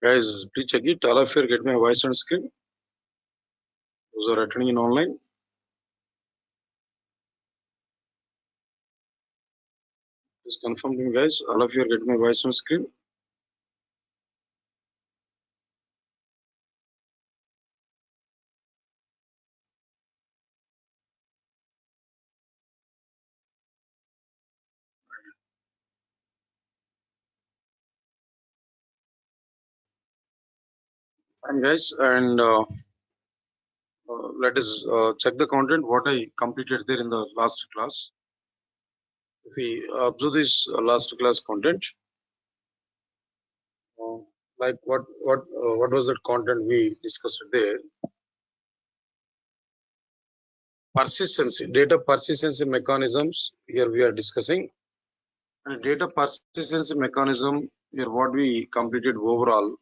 Guys, please check it. All of you get my voice on screen. Those are attending in online. Please confirm me, guys. All of you get my voice on screen. Fine, guys, and let us check the content what I completed there in the last class. If we observe this last class content, uh, like what was that content we discussed there? Persistency, data persistency mechanisms. Here we are discussing, and data persistency mechanism. Here what we completed overall.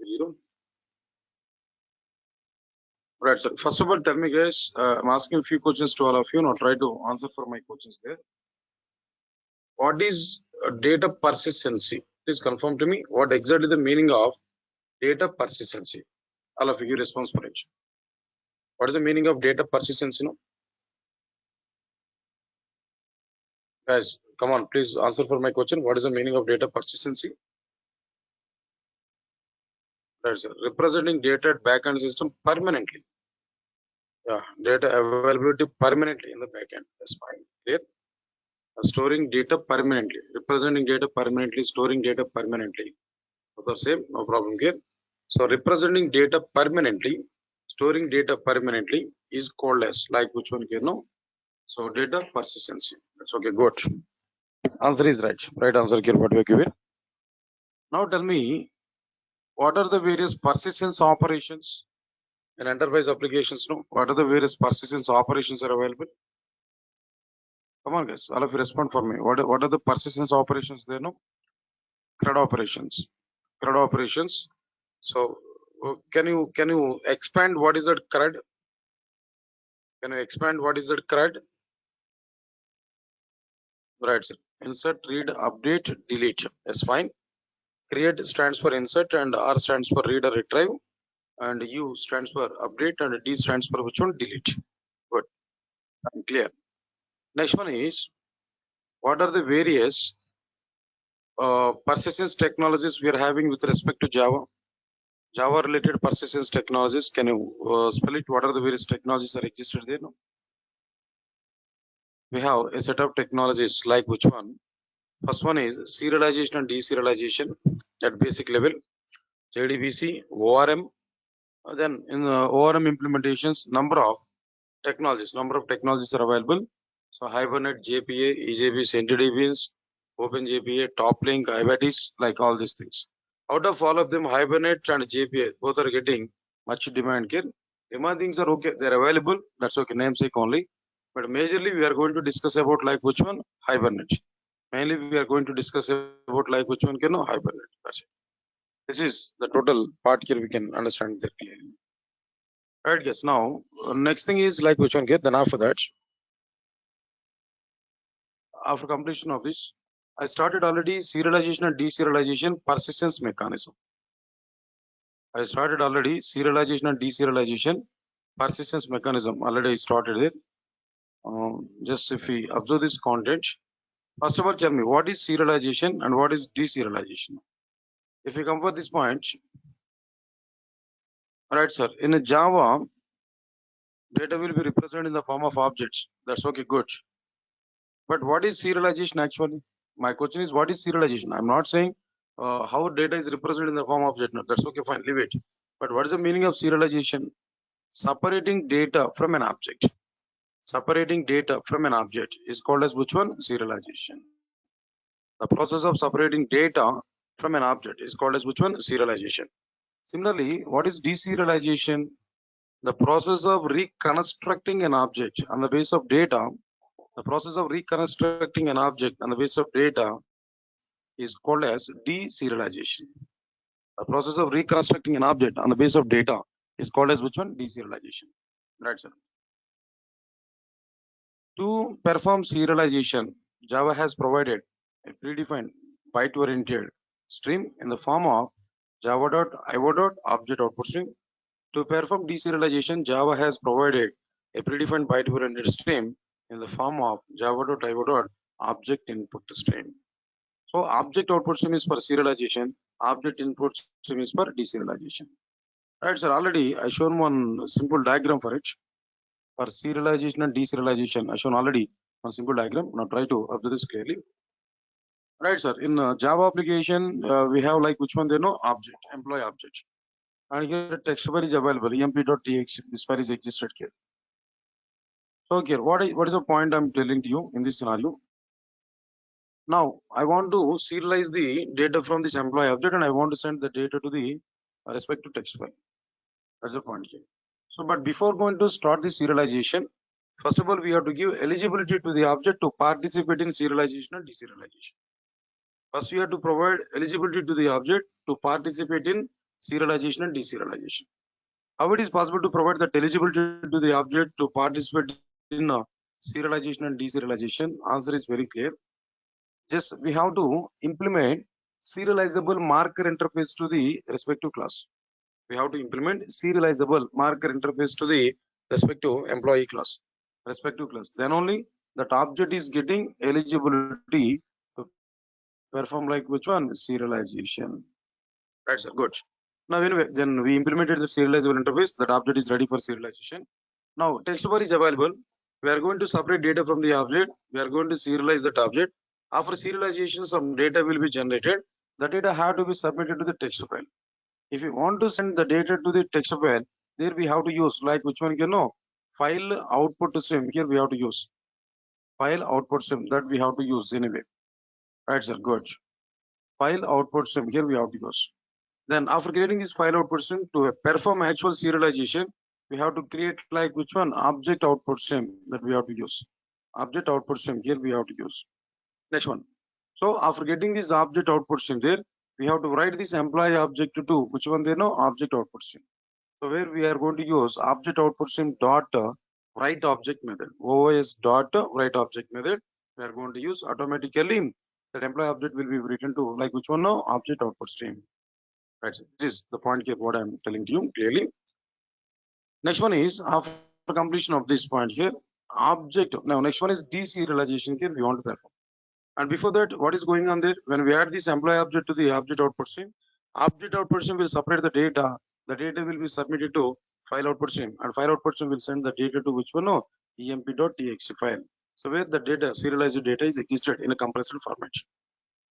Zero. Right, sir. First of all, tell me, guys. I'm asking a few questions to all of you. Now, try to answer for my questions there. What is data persistency? Please confirm to me what exactly the meaning of data persistency. All of you response for it. What is the meaning of data persistency? No? Guys, come on, please answer for my question. What is the meaning of data persistency? That's representing data at backend system permanently. Yeah, data availability permanently in the backend. That's fine. Clear? Storing data permanently, representing data permanently, storing data permanently. The same, no problem here. So representing data permanently, storing data permanently is called as like which one here? No. So data persistency. That's okay. Good. Answer is right. Right answer here. What we give it. Now tell me, what are the various persistence operations in enterprise applications? No. What are the various persistence operations are available? Come on, guys. All of you respond for me. What are the persistence operations there? No. CRUD operations. CRUD operations. So can you expand what is that CRUD? Can you expand what is that CRUD? Right, sir. Insert, read, update, delete. That's fine. Create stands for insert, and R stands for read or retrieve, and U stands for update, and D stands for which one? Delete. Good. I'm clear. Next one is, what are the various persistence technologies we are having with respect to Java? Java related persistence technologies. Can you spell it? What are the various technologies that existed there? No? We have a set of technologies like which one? First one is serialization and deserialization at basic level, JDBC, ORM. Then in the ORM implementations, number of technologies are available. So Hibernate, JPA, EJB, CentDBs, OpenJPA, TopLink, IBATIS, like all these things. Out of all of them, Hibernate and JPA both are getting much demand here. Remaining things are okay, they're available. That's okay, namesake only. But majorly we are going to discuss about like which one? Hibernate. Mainly we are going to discuss about like which one can Hibernate. That's it. This is the total part here we can understand that clearly. Right, yes. Now, next thing is like which one get. Then after that, after completion of this, I started already serialization and deserialization persistence mechanism. I started already serialization and deserialization persistence mechanism. Already I started it. Just if we observe this content, first of all, tell me what is serialization and what is deserialization. If we come for this point, right, sir. In a Java, data will be represented in the form of objects. That's okay, good. But what is serialization actually? My question is, what is serialization? I'm not saying how data is represented in the form of object. No, that's okay, fine, leave it. But what is the meaning of serialization? Separating data from an object. Separating data from an object is called as which one? Serialization. The process of separating data from an object is called as which one? Serialization. Similarly, what is deserialization? The process of reconstructing an object on the base of data. The process of reconstructing an object on the base of data is called as deserialization. The process of reconstructing an object on the base of data is called as which one? Deserialization. Right, sir. To perform serialization, Java has provided a predefined byte-oriented stream in the form of java.io.object output stream. To perform deserialization, Java has provided a predefined byte-oriented stream in the form of java.io.object input stream. So object output stream is for serialization, object input stream is for deserialization. Right, sir. Already I shown one simple diagram for it. For serialization and deserialization, I shown already one simple diagram. Now try to observe this clearly. Right, sir. In Java application, we have like which one they know object, employee object. And here text file is available, emp.txt. This file is existed here. So here, what is the point I'm telling to you in this scenario? Now I want to serialize the data from this employee object, and I want to send the data to the respective text file. That's the point here. So, but before going to start the serialization, first of all, we have to give eligibility to the object to participate in serialization and deserialization. First, we have to provide eligibility to the object to participate in serialization and deserialization. How it is possible to provide that eligibility to the object to participate in serialization and deserialization? Answer is very clear. Just we have to implement serializable marker interface to the respective class. We have to implement serializable marker interface to the respective employee class, Then only that object is getting eligibility to perform like which one? Serialization. Right, sir. Good. Now, anyway, then we implemented the serializable interface. That object is ready for serialization. Now, text bar is available. We are going to separate data from the object. We are going to serialize that object. After serialization, some data will be generated. The data have to be submitted to the text file. If you want to send the data to the text file, there we have to use like which one you know, file output stream. Here we have to use file output stream, that we have to use anyway. Right, sir. Good. File output stream. Here we have to use. Then after creating this file output stream to perform actual serialization, we have to create like which one? Object output stream, that we have to use. Object output stream. Here we have to use. Next one. So after getting this object output stream there, we have to write this employee object to which one they know? Object output stream. So where we are going to use object output stream dot write object method. OOS dot write object method. We are going to use automatically that employee object will be written to like which one now? Object output stream. Right. So this is the point here what I'm telling to you clearly. Next one is after completion of this point here, object. Now next one is deserialization here we want to perform. And before that, what is going on there? When we add this employee object to the object output stream will separate the data. The data will be submitted to file output stream, and file output stream will send the data to which one? No, emp.txt file. So where the data, serialized data is existed in a compressed format.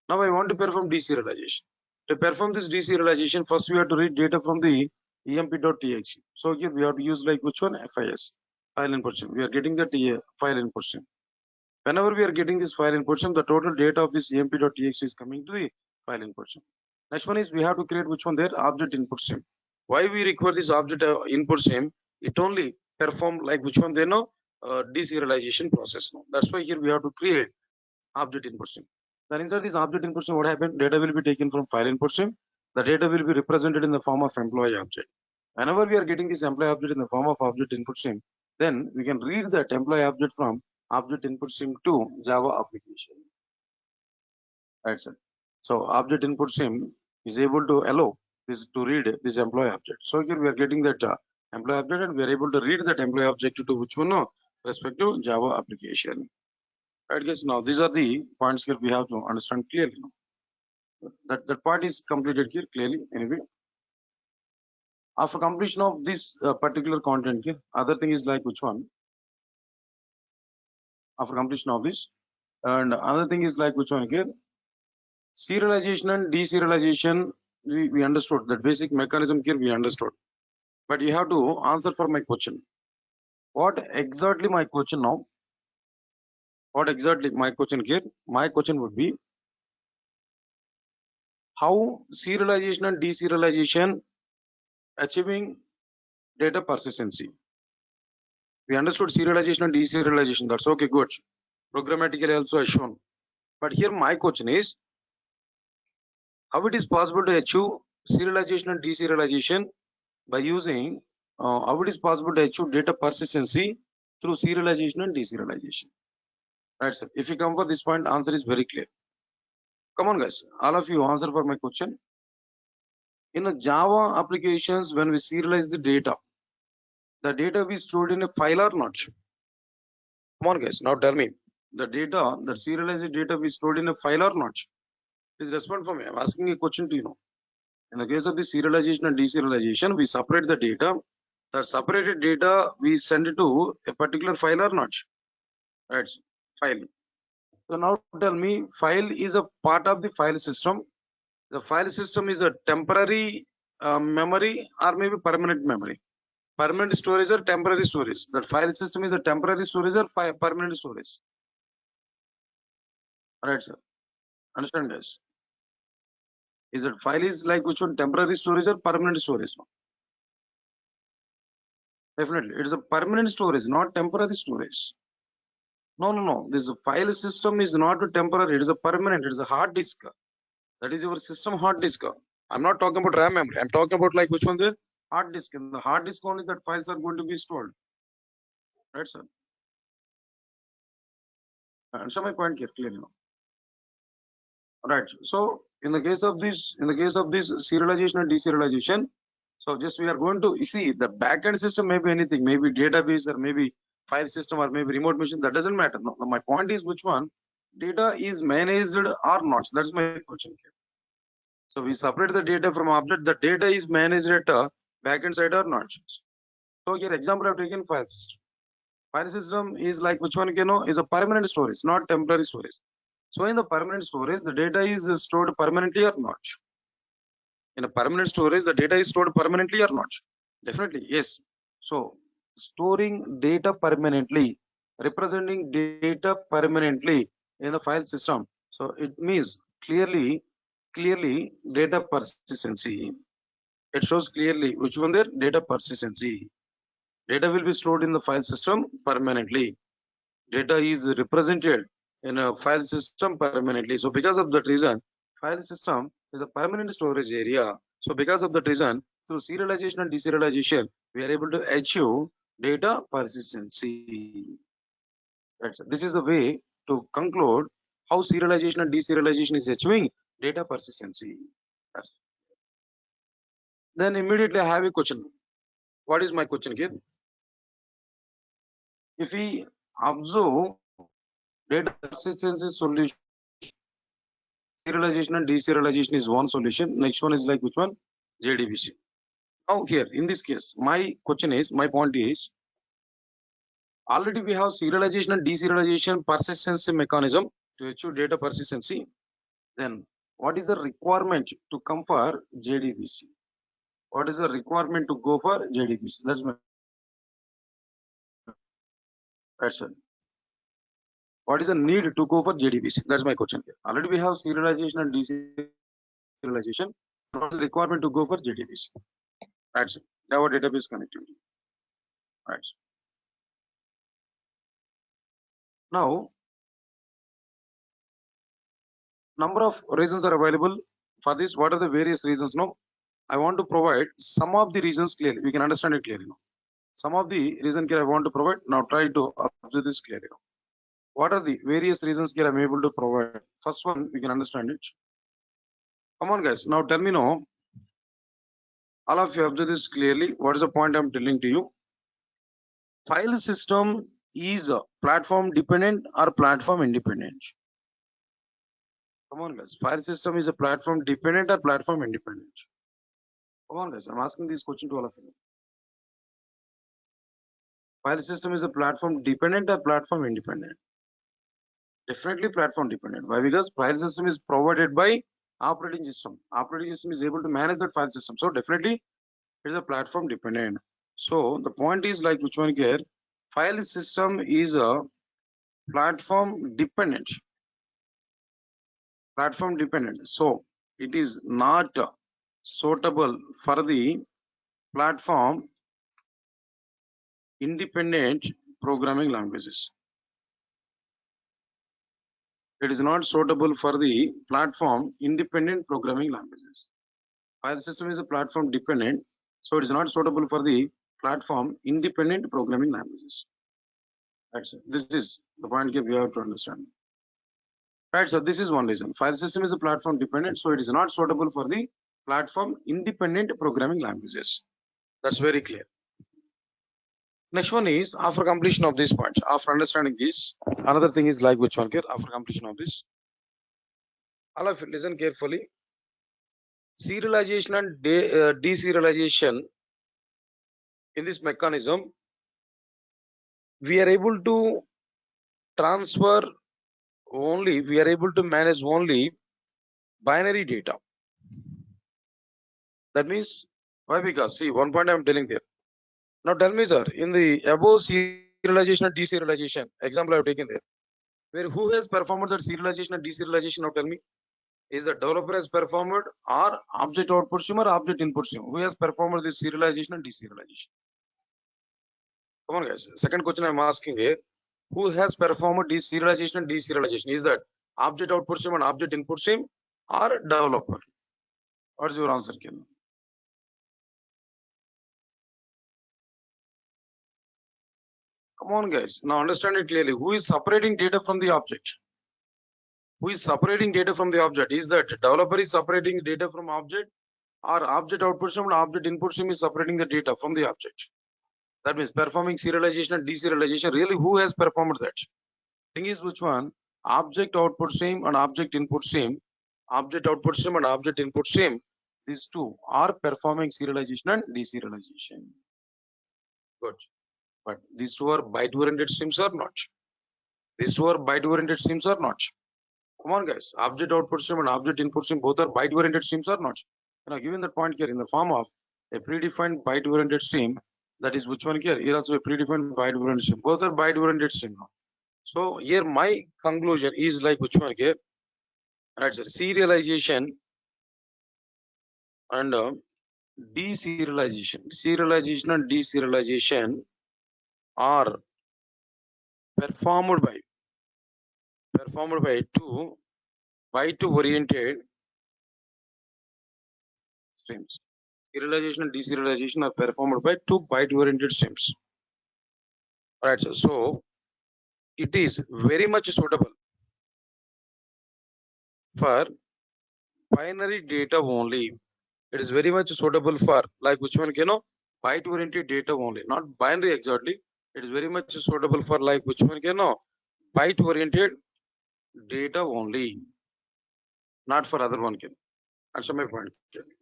Now I want to perform deserialization. To perform this deserialization, first we have to read data from the emp.txt. So here we have to use like which one? FIS, file input stream. We are getting that file input stream. Whenever we are getting this file input stream, the total data of this emp.txt is coming to the file input stream. Next one is we have to create which one there? Object input stream. Why we require this object input stream? It only perform like which one they know? Deserialization process. Now. That's why here we have to create object input stream. Then inside this object input stream, what happened? Data will be taken from file input stream. The data will be represented in the form of employee object. Whenever we are getting this employee object in the form of object input stream, then we can read that employee object from object input stream to Java application. Right, sir. So object input stream is able to allow this to read this employee object. So here we are getting that employee object, and we are able to read that employee object to which one? No, respective Java application. Right, guys. Now these are the points here we have to understand clearly. That part is completed here clearly. Anyway, after completion of this particular content here, other thing is like which one? After completion of this, and another thing is like which one here? Serialization and deserialization. We understood that basic mechanism here. We understood, but you have to answer for my question. What exactly my question now? What exactly my question here? My question would be how serialization and deserialization achieving data persistency. We understood serialization and deserialization. That's okay, good. Programmatically also as shown. But here my question is how it is possible to achieve serialization and deserialization by using how it is possible to achieve data persistency through serialization and deserialization. Right, sir. If you come for this point, answer is very clear. Come on, guys. All of you answer for my question. In a Java applications, when we serialize the data we stored in a file or not? Come on, guys. Now tell me, the data, the serialized data we stored in a file or not? Please respond for me. I'm asking a question to you now. In the case of the serialization and deserialization, we separate the data. The separated data we send it to a particular file or not? Right, file. So now tell me, file is a part of the file system. The file system is a temporary memory or maybe permanent memory. Permanent storage or temporary storage. The file system is a temporary storage or permanent storage. Right, sir. Understand, guys? Is that file is like which one, temporary storage or permanent storage? Definitely, it is a permanent storage, not temporary storage. No. This file system is not a temporary, it is a permanent, it is a hard disk. That is your system hard disk. I'm not talking about RAM memory. I'm talking about like which one, the hard disk. In the hard disk only that files are going to be stored. Right, sir? Answer my point here clearly now. Right. So in the case of this serialization and deserialization, so just we are going to see the backend system, maybe anything, maybe database or maybe file system or maybe remote machine, that doesn't matter. No, my point is which one data is managed or not. That's my question here. So we separate the data from object. The data is managed at a backend side or not. So here example I've taken file system. File system is like which one, is a permanent storage, not temporary storage. So in the permanent storage, the data is stored permanently or not? In a permanent storage, the data is stored permanently or not? Definitely, yes. So storing data permanently, representing data permanently in the file system. So it means clearly data persistency. It shows clearly which one there, data persistency. Data will be stored in the file system permanently. Data is represented in a file system permanently. So because of that reason, file system is a permanent storage area. So because of that reason, through serialization and deserialization, we are able to achieve data persistency. Right. This is the way to conclude how serialization and deserialization is achieving data persistency. Yes. Then immediately I have a question. What is my question here? If we observe data persistency solution, serialization and deserialization is one solution. Next one is like which one? JDBC. Now here in this case, my point is, already we have serialization and deserialization persistency mechanism to achieve data persistency. Then what is the requirement to come for JDBC? What is the requirement to go for JDBC? That's my question. What is the need to go for JDBC? That's my question here. Already we have serialization and deserialization. What is the requirement to go for JDBC? That's it. Java database connectivity. Right. Now, number of reasons are available for this. What are the various reasons? Now, I want to provide some of the reasons clearly. We can understand it clearly now. Some of the reasons here I want to provide. Now, try to observe this clearly now. What are the various reasons here I'm able to provide? First one, we can understand it. Come on, guys. Now, tell me now. All of you observe this clearly. What is the point I'm telling to you? File system is platform dependent or platform independent? Come on, guys. File system is a platform dependent or platform independent? Come on, guys. I'm asking this question to all of you. File system is a platform dependent or platform independent? Definitely platform dependent. Why? Because file system is provided by operating system. Operating system is able to manage that file system. So definitely it is a platform dependent. So the point is like which one here? File system is a platform dependent. Platform dependent. So it is not suitable for the platform independent programming languages. It is not suitable for the platform independent programming languages. File system is a platform dependent, so it is not suitable for the platform independent programming languages. That's it. This is the point we have to understand. Right, so this is one reason. File system is a platform dependent, so it is not suitable for the platform independent programming languages. That's very clear. Next one is after completion of this point, after understanding this, another thing is like which one here after completion of this. All of it, listen carefully. Serialization and deserialization in this mechanism, we are able to transfer only, we are able to manage only binary data. That means why? Because see, one point I am telling there. Now tell me, sir, in the above serialization and deserialization example I have taken there, where who has performed that serialization and deserialization? Now tell me, is the developer has performed or object output stream or object input stream? Who has performed this serialization and deserialization? Come on, guys. Second question I'm asking here, who has performed this serialization and deserialization? Is that object output stream and object input stream or developer? What's your answer, Ken? Come on, guys. Now understand it clearly. Who is separating data from the object? Who is separating data from the object? Is that developer is separating data from object, or object output stream and object input stream is separating the data from the object? That means performing serialization and deserialization. Really, who has performed that? Thing is which one? Object output stream and object input stream. Object output stream and object input stream. These two are performing serialization and deserialization. Good. But these two are byte-oriented streams or not? These two are byte-oriented streams or not? Come on, guys. Object output stream and object input stream both are byte-oriented streams or not? Now, given that point here in the form of a predefined byte-oriented stream, that is which one here? Here also a predefined byte-oriented stream. Both are byte-oriented stream now. So here my conclusion is like which one here? Right, sir. Serialization and deserialization. Serialization and deserialization are performed by two byte-oriented streams. Serialization and deserialization are performed by two byte-oriented streams. Right, sir. So it is very much suitable for binary data only. It is very much suitable for like which one, byte-oriented data only, not binary exactly. It is very much suitable for like which one, byte-oriented data only, not for other one. Answer my point.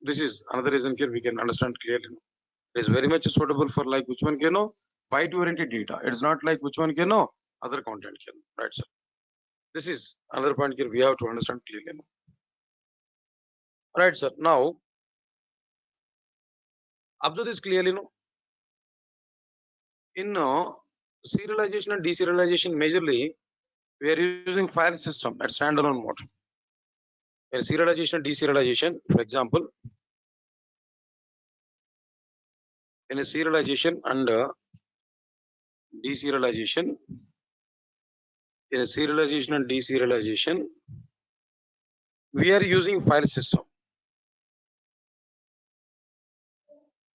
This is another reason here we can understand clearly. It is very much suitable for like which one, byte-oriented data. It is not like which one, other content. Right, sir. This is another point here we have to understand clearly. Right, sir. Now observe this clearly. In serialization and deserialization, majorly we are using file system at standalone mode. In serialization and deserialization, for example, in a serialization and deserialization, in a serialization and deserialization, we are using file system.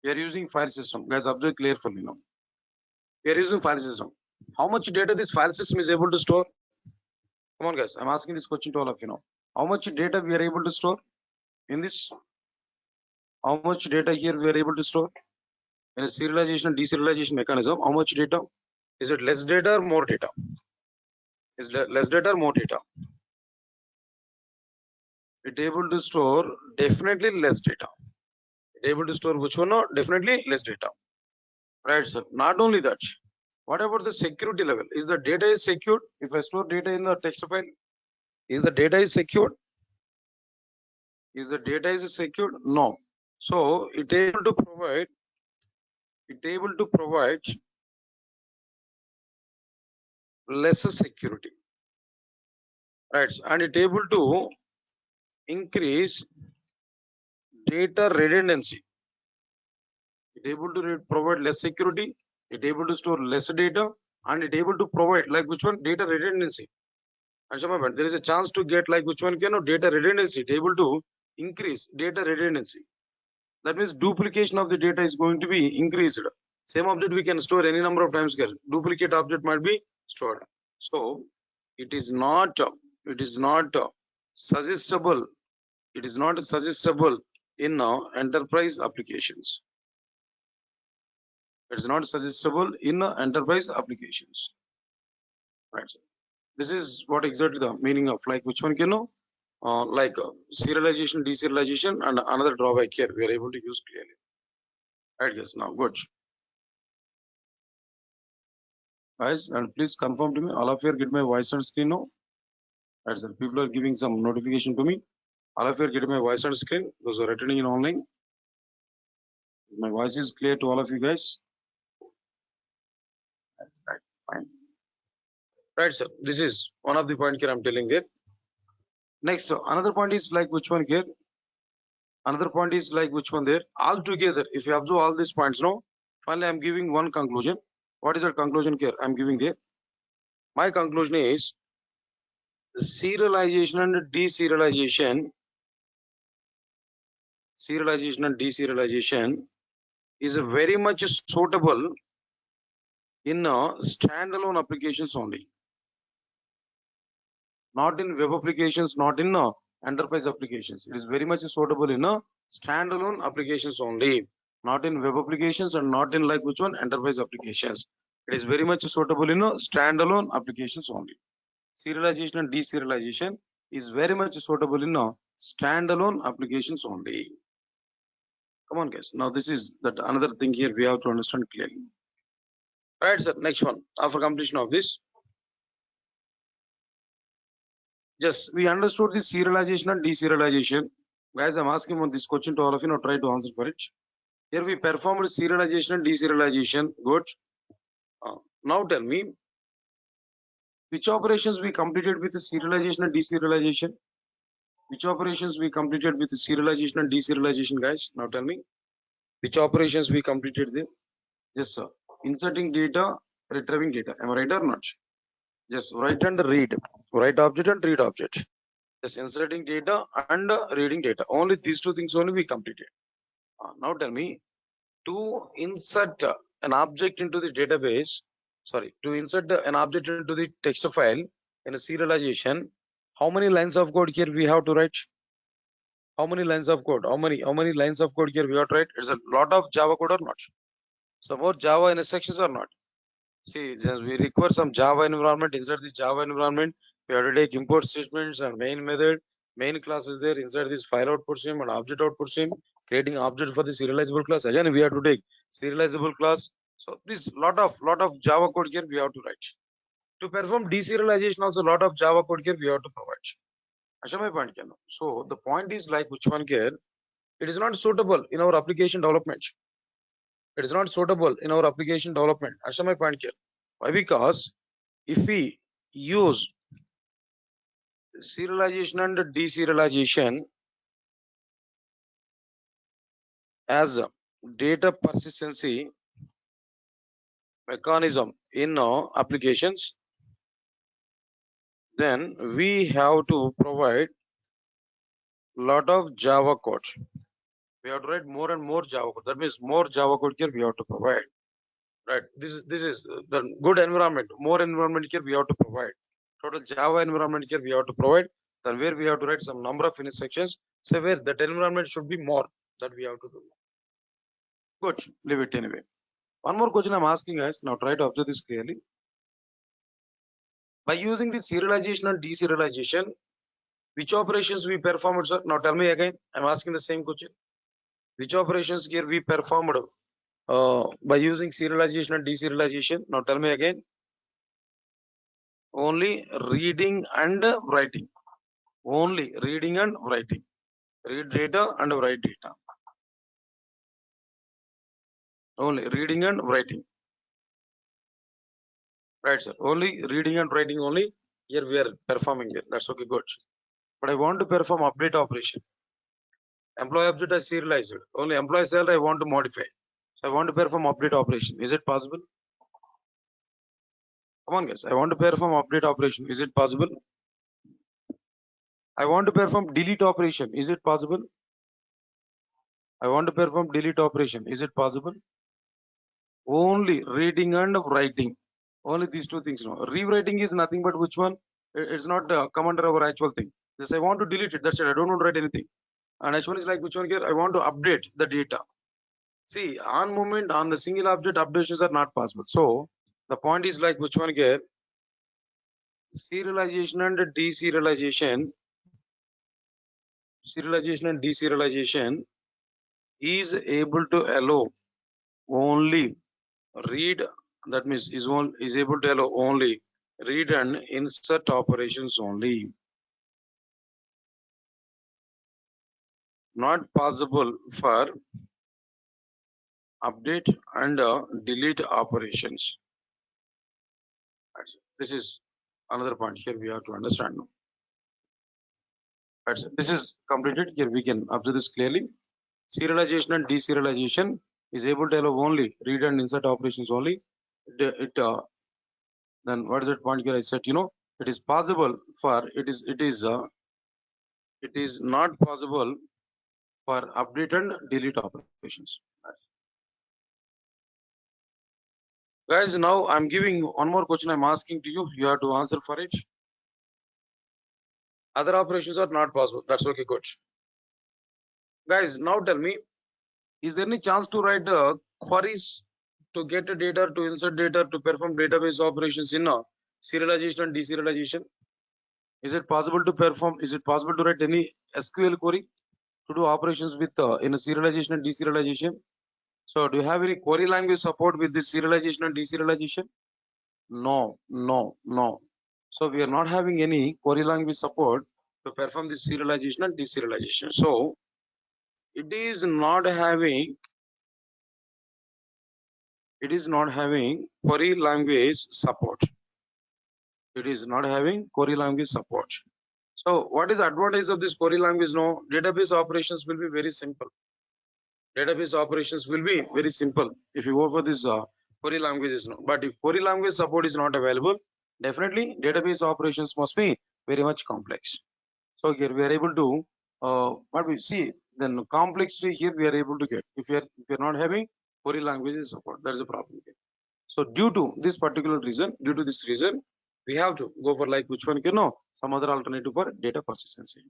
We are using file system. Guys, observe carefully now. We are using file system. How much data this file system is able to store? Come on, guys. I'm asking this question to all of you now. How much data we are able to store in this? How much data here we are able to store in a serialization and deserialization mechanism? How much data? Is it less data or more data? Is less data or more data? It able to store definitely less data. It able to store which one? No, definitely less data. Right, sir. Not only that. What about the security level? Is the data is secured? If I store data in the text file, is the data is secured? Is the data is secured? No. So it able to provide lesser security. Right, and it able to increase data redundancy. It able to provide less security. It able to store less data, and it able to provide like which one? Data redundancy. And there is a chance to get like which one, data redundancy. It able to increase data redundancy. That means duplication of the data is going to be increased. Same object we can store any number of times here. Duplicate object might be stored. So it is not it is not suggestible. It is not suggestible in enterprise applications. It is not suggestible in enterprise applications. Right. Sir. This is what exactly the meaning of like which one can know? Like serialization, deserialization, and another drawback here we are able to use clearly. Right, guys. Now, good. Guys, and please confirm to me. All of you are getting my voice on screen now. Right, sir. People are giving some notification to me. All of you are getting my voice on screen. Those who are attending in online. My voice is clear to all of you guys. Right, fine. Right, sir. This is one of the point here I'm telling here. Next, another point is like which one here? Another point is like which one there? All together, if you observe all these points, no, finally I'm giving one conclusion. What is that conclusion here? I'm giving there. My conclusion is serialization and deserialization. Serialization and deserialization is very much suitable in standalone applications only. Not in web applications, not in enterprise applications. It is very much suitable in standalone applications only, not in web applications and not in like which one enterprise applications. It is very much suitable in standalone applications only. Serialization and deserialization is very much suitable in standalone applications only. Come on, guys. Now this is that another thing here we have to understand clearly. Right, sir. Next one. After completion of this, just we understood the serialization and deserialization. Guys, I'm asking on this question to all of you. Now try to answer for it. Here we performed serialization and deserialization. Good. Now tell me which operations we completed with the serialization and deserialization. Which operations we completed with the serialization and deserialization, guys? Now tell me which operations we completed there. Yes, sir. Inserting data, retrieving data. Am I right or not? Just write and read. Write object and read object. Just inserting data and reading data. Only these two things only we completed. Now tell me, to insert an object into the database, sorry, to insert an object into the text file in a serialization, how many lines of code here we have to write? How many lines of code? How many lines of code here we have to write? It's a lot of Java code or not? Suppose Java instructions or not? See, just we require some Java environment. Inside the Java environment, we have to take import statements and main method, main class is there. Inside this file output stream and object output stream, creating object for the serializable class. Again, we have to take serializable class. So this lot of Java code here we have to write. To perform deserialization, also lot of Java code here we have to provide. Asha my point can. So the point is like which one here? It is not suitable in our application development. It is not suitable in our application development. Asha my point here. Why? Because if we use serialization and deserialization as a data persistency mechanism in applications, then we have to provide lot of Java code. We have to write more and more Java code. That means more Java code here we have to provide. Right. This is the good environment. More environment here we have to provide. Total Java environment here we have to provide. Then where we have to write some number of instructions. So where that environment should be more that we have to do. Good. Leave it anyway. One more question I'm asking guys. Now try to observe this clearly. By using the serialization and deserialization, which operations we performed, sir? Now tell me again. I'm asking the same question. Which operations here we performed by using serialization and deserialization? Now tell me again. Only reading and writing. Only reading and writing. Read data and write data. Only reading and writing. Right, sir. Only reading and writing only. Here we are performing it. That's okay, good. But I want to perform update operation. Employee object is serialized. Only employee salary I want to modify. So I want to perform update operation. Is it possible? Come on, guys. I want to perform update operation. Is it possible? I want to perform delete operation. Is it possible? I want to perform delete operation. Is it possible? Only reading and writing. Only these two things. No. Rewriting is nothing but which one? It's not come under our actual thing. Just I want to delete it. That's it. I don't want to write anything. And H1 is like which one here? I want to update the data. See, on moment on the single object updations are not possible. So the point is like which one here? Serialization and deserialization. Serialization and deserialization is able to allow only read. That means is able to allow only read and insert operations only. Not possible for update and delete operations. This is another point here we have to understand. This is completed. Here we can observe this clearly. Serialization and deserialization is able to allow only read and insert operations only. Then what is that point here? I said, it is possible for it is not possible for update and delete operations. Guys, now I'm giving one more question. I'm asking to you. You have to answer for it. Other operations are not possible. That's okay, coach. Guys, now tell me, is there any chance to write queries to get the data, to insert data, to perform database operations in serialization and deserialization? Is it possible to perform? Is it possible to write any SQL query to do operations with in a serialization and deserialization? So, do you have any query language support with this serialization and deserialization? No. So, we are not having any query language support to perform this serialization and deserialization. So, it is not having query language support. It is not having query language support. So what is the advantage of this query language? No, database operations will be very simple. Database operations will be very simple if you go for this query languages. No, but if query language support is not available, definitely database operations must be very much complex. So here we are able to what we see, then complexity here we are able to get if you're not having query languages support. That's the problem here. So due to this particular reason, we have to go for like which one, some other alternative for data persistency.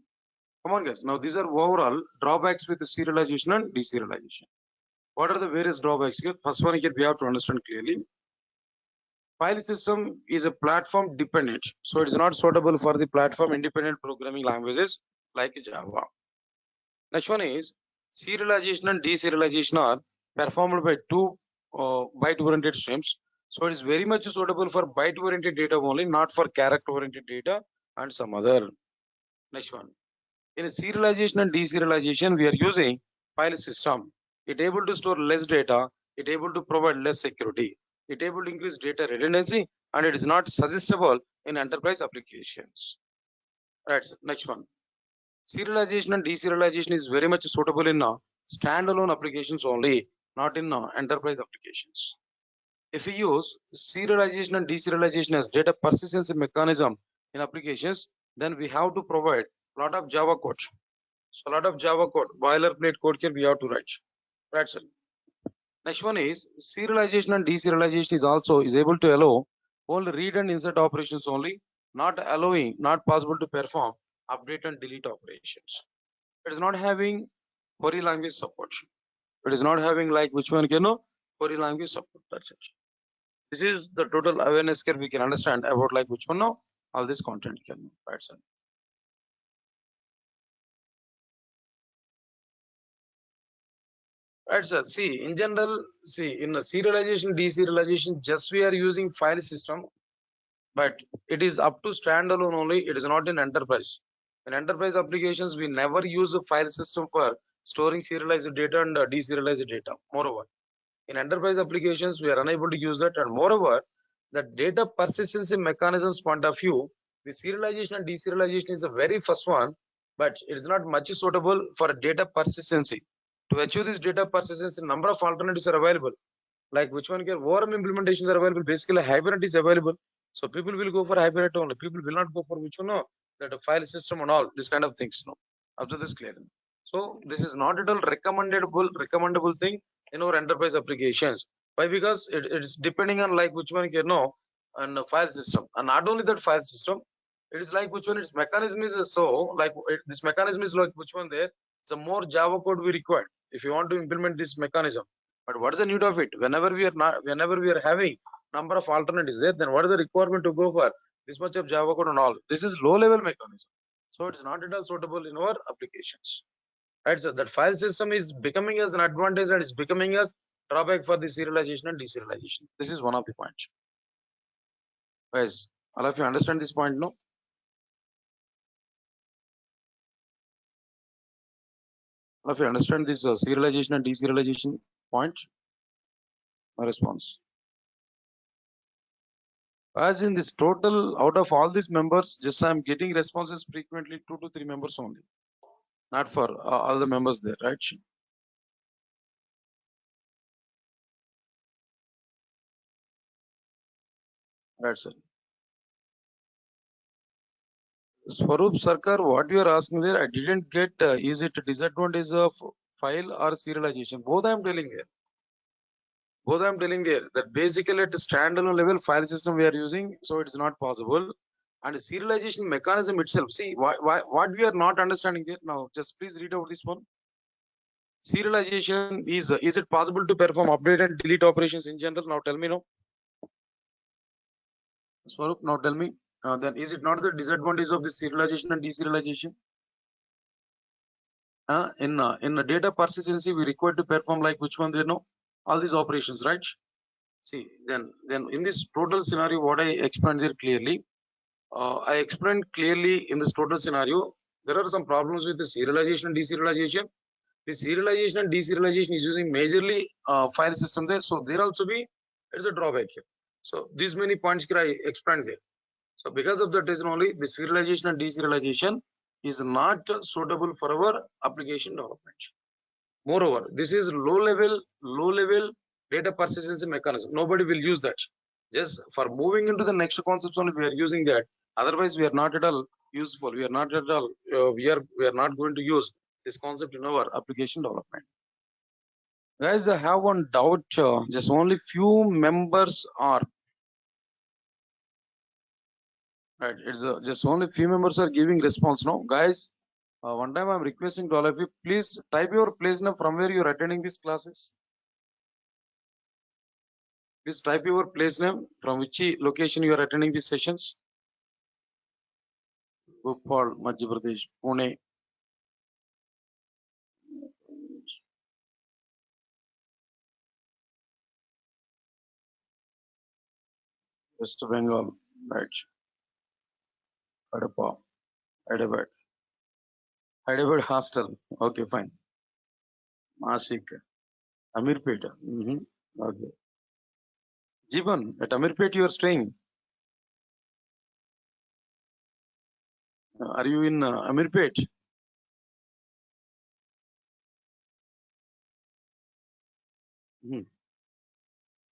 Come on guys, now these are overall drawbacks with the serialization and deserialization. What are the various drawbacks here? First one here we have to understand clearly. File system is a platform dependent, so it is not suitable for the platform independent programming languages like Java. Next one is serialization and deserialization are performed by two byte-oriented streams. So it is very much suitable for byte-oriented data only, not for character-oriented data and some other. Next one. In serialization and deserialization, we are using file system. It able to store less data. It able to provide less security. It able to increase data redundancy, and it is not suggestible in enterprise applications. Right. Next one. Serialization and deserialization is very much suitable in standalone applications only, not in enterprise applications. If we use serialization and deserialization as data persistency mechanism in applications, then we have to provide a lot of Java code. So a lot of Java code, boilerplate code here we have to write. Right, sir. Next one is serialization and deserialization is able to allow only read and insert operations only, not possible to perform update and delete operations. It is not having query language support. It is not having like which one, query language support. That's it. This is the total awareness here we can understand about like which one now all this content can. Right, sir. Right, sir. See, in general, in the serialization, deserialization, just we are using file system, but it is up to standalone only. It is not in enterprise. In enterprise applications, we never use a file system for storing serialized data and deserialized data. Moreover, in enterprise applications, we are unable to use that, and moreover, the data persistency mechanisms point of view, the serialization and deserialization is the very first one, but it is not much suitable for data persistency. To achieve this data persistence, a number of alternatives are available. Like which one here, ORM implementations are available. Basically, Hibernate is available. So people will go for Hibernate only. People will not go for which one, no, that a file system and all this kind of things. No, observe this clearly. So this is not at all recommendable thing in our enterprise applications. Why? Because it's depending on like which one here, no, and file system, and not only that file system, It is like which one its mechanism is so like this mechanism is like which one there. So more Java code we require if you want to implement this mechanism. But what is the need of it? Whenever we are having number of alternatives there, then what is the requirement to go for this much of Java code and all? This is low level mechanism. So it's not at all suitable in our applications. Right, so that file system is becoming as an advantage and is becoming as drawback for the serialization and deserialization. This is one of the points. Guys, all of you understand this point, no? All of you understand this serialization and deserialization point? No response. As in this total, out of all these members, just I'm getting responses frequently 2 to 3 members only, not for all the members there, right? That's it. Swaroop Sarkar, what you are asking there, I didn't get. Is it a disadvantage of file or serialization? Both I'm telling there. Both I'm telling there that basically at a standalone level file system we are using, so it's not possible. And serialization mechanism itself. See what we are not understanding there now. Just please read out this one. Serialization is it possible to perform update and delete operations in general? Now tell me no. Swarup, now tell me. Then is it not the disadvantage of the serialization and deserialization? In the data persistency, we require to perform like which one they know all these operations, right? See, then in this total scenario, what I explained there clearly, I explained clearly in this total scenario, there are some problems with the serialization and deserialization. The serialization and deserialization is using majorly file system there, so there also be it's a drawback here. So these many points I explained there. So because of that reason only, the serialization and deserialization is not suitable for our application development. Moreover, this is low level data persistency mechanism. Nobody will use that. Just for moving into the next concepts only we are using that. Otherwise, we are not at all useful. We are not at all. We are not going to use this concept in our application development. Guys, I have one doubt. Just only few members are right. It's just only few members are giving response. No, guys. One time I'm requesting to all of you, please type your place name from where you're attending these classes. Please type your place name from which location you are attending these sessions. Bhopal, Madhya Pradesh, Pune. West Bengal, right. Kadapa, Hyderabad. Hyderabad hostel. Okay, fine. Nashik, Amirpet. Okay. Jivan, at Amirpet you are staying. Are you in Amirpet?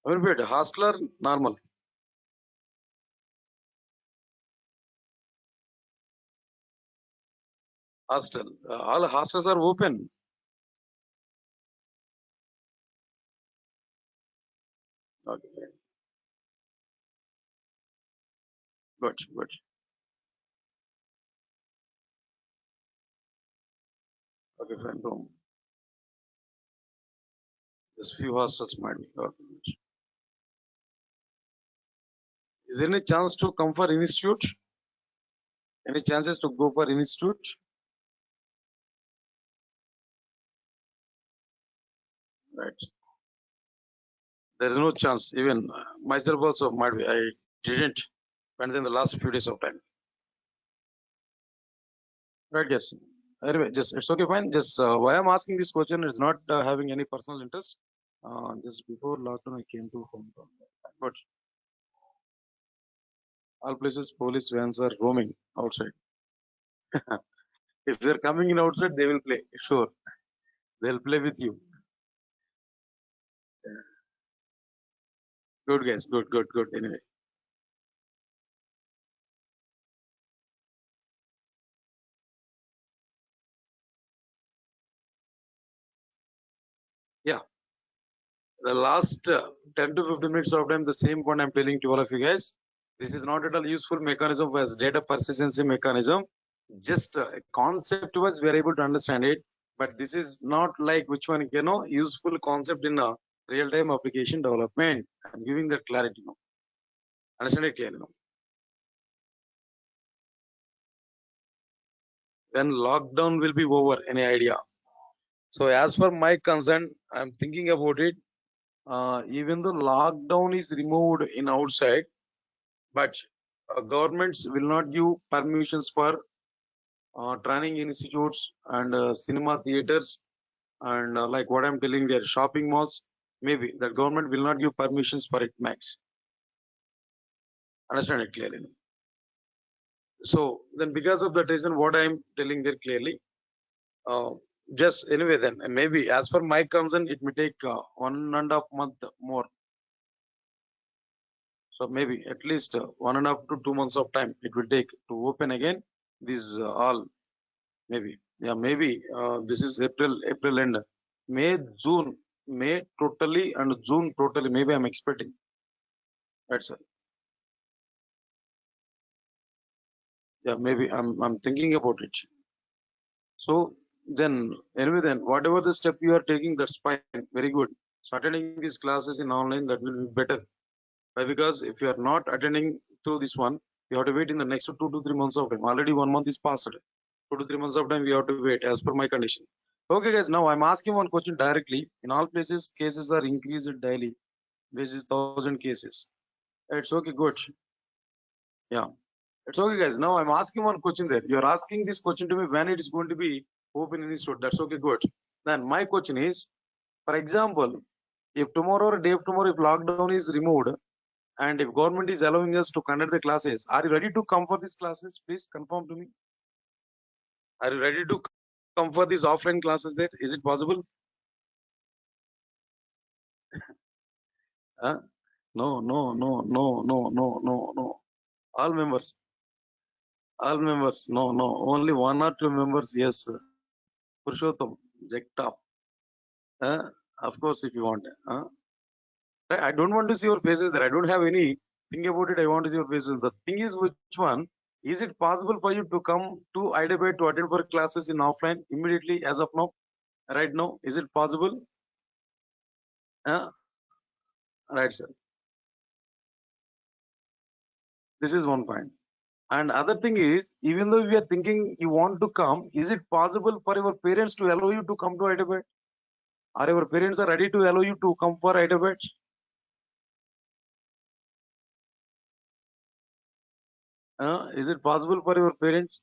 Amirpet, hostel or normal? Hostel. All hostels are open. Okay, good, good. Okay, fine. Boom. Just few hostels might be. Okay. Is there any chance to come for institute? Any chances to go for institute? Right. There is no chance. Even myself also might be. I didn't went in the last few days of time. Right. Yes. Anyway, just it's okay. Fine. Just why I'm asking this question is not having any personal interest. Just before lockdown, I came to home. But all places police vans are roaming outside. If they're coming in outside, they will play. Sure, they'll play with you. Good guys. Good. Good. Good. Anyway. Yeah. The last 10 to 15 minutes of time, the same point I'm telling to all of you guys. This is not at all useful mechanism as data persistency mechanism. Just concept was we are able to understand it, but this is not like which one useful concept in a real-time application development. I'm giving that clarity now. Understand it clearly now. When lockdown will be over, any idea? So as per my concern, I'm thinking about it. Even though lockdown is removed in outside, but governments will not give permissions for training institutes and cinema theaters and like what I'm telling there, shopping malls. Maybe that government will not give permissions for it max. Understand it clearly. So then because of that reason, what I'm telling there clearly, just anyway then maybe as per my concern, it may take 1.5 month more. So maybe at least 1.5 to 2 months of time it will take to open again. These all maybe maybe this is April end, May totally and June totally. Maybe I'm expecting. That's it. Yeah, maybe I'm thinking about it. So then anyway then whatever the step you are taking, that's fine, very good. So attending these classes in online, that will be better. Why? Because if you are not attending through this one, you have to wait in the next 2 to 3 months of time. Already 1 month is passed. 2 to 3 months of time we have to wait as per my condition. Okay guys, now I'm asking one question directly. In all places, cases are increased daily. This is 1,000 cases. It's okay, good. Yeah, it's okay guys. Now I'm asking one question there. You're asking this question to me when it is going to be open in institute. That's okay, good. Then my question is, for example, if tomorrow or day after tomorrow, if lockdown is removed, and if government is allowing us to conduct the classes, are you ready to come for these classes? Please confirm to me. Are you ready to come for these offline classes there? Is it possible? Huh? No, no, no, no, no, no, no, no. All members, all members. No, no. Only 1 or 2 members. Yes. Purushottam, Jagtap. Of course, if you want. I don't want to see your faces there. I don't have any think about it. I want to see your faces. The thing is, which one? Is it possible for you to come to Hyderabad to attend for classes in offline immediately as of now? Right now, is it possible? Right, sir. This is one point. And other thing is, even though we are thinking you want to come, is it possible for your parents to allow you to come to Hyderabad? Are your parents are ready to allow you to come for Hyderabad? Is it possible for your parents?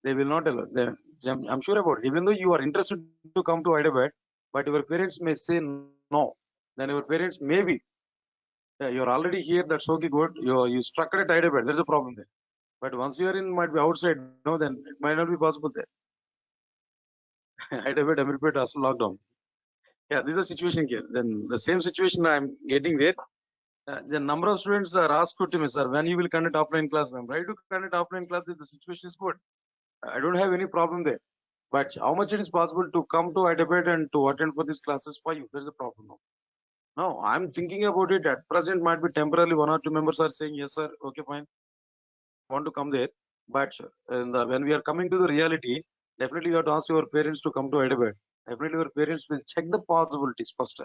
They will not allow. I'm sure about it. Even though you are interested to come to Hyderabad, but your parents may say no. Then your parents maybe you're already here. That's okay, good. You struck at Hyderabad. There's a problem there. But once you are in, might be outside. No, then it might not be possible there. Hyderabad, Amirpet, also lockdown. Yeah, this is a situation here. Then the same situation I'm getting there. The number of students are asked to me, sir, when you will conduct offline class. I'm ready to conduct offline class if the situation is good. I don't have any problem there. But how much it is possible to come to Hyderabad and to attend for these classes for you? There's a problem now. No, I'm thinking about it. At present, might be temporarily 1 or 2 members are saying, yes, sir, okay, fine, want to come there. But when we are coming to the reality, definitely you have to ask your parents to come to Hyderabad. Definitely your parents will check the possibilities first.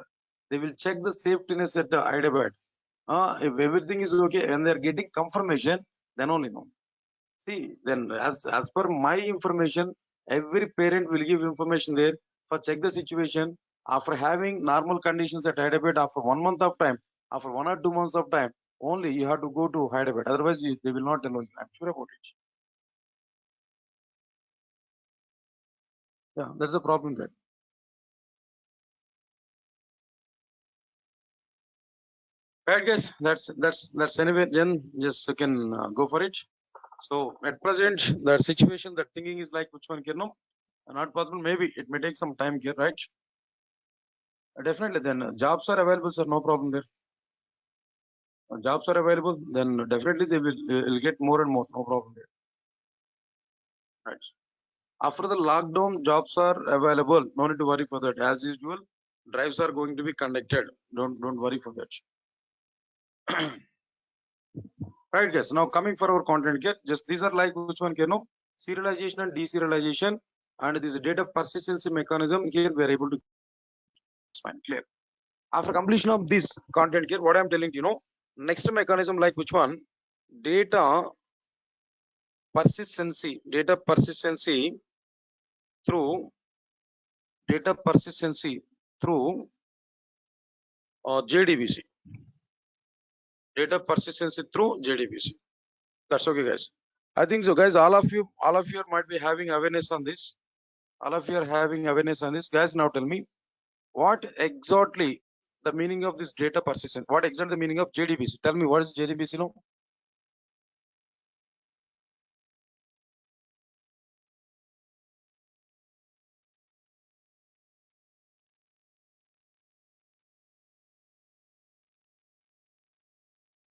They will check the safetyness at Hyderabad. If everything is okay and they're getting confirmation, then only no. See, then as per my information, every parent will give information there for check the situation. After having normal conditions at Hyderabad, after 1 month of time, after 1 or 2 months of time, only you have to go to Hyderabad. Otherwise, they will not allow you. I'm sure about it. Yeah, that's the problem there. Right, guys. That's anyway. Then just you can go for it. So at present, that situation, that thinking is like which one can no, not possible. Maybe it may take some time here, right? Definitely. Then jobs are available, sir. No problem there. Jobs are available, then definitely they will get more and more. No problem there. Right. After the lockdown, jobs are available. No need to worry for that. As usual, drives are going to be conducted. Don't worry for that. Right, guys. Now coming for our content here, just these are like which one, you know, serialization and deserialization, and this data persistency mechanism. Here we are able to find clear. After completion of this content here, what I'm telling you, know, next mechanism like which one? Data persistency through JDBC. Data persistency through JDBC. That's okay, guys. I think so, guys. All of you might be having awareness on this. All of you are having awareness on this, guys. Now tell me, what exactly the meaning of this data persistence? What exactly the meaning of JDBC? Tell me, what is JDBC now?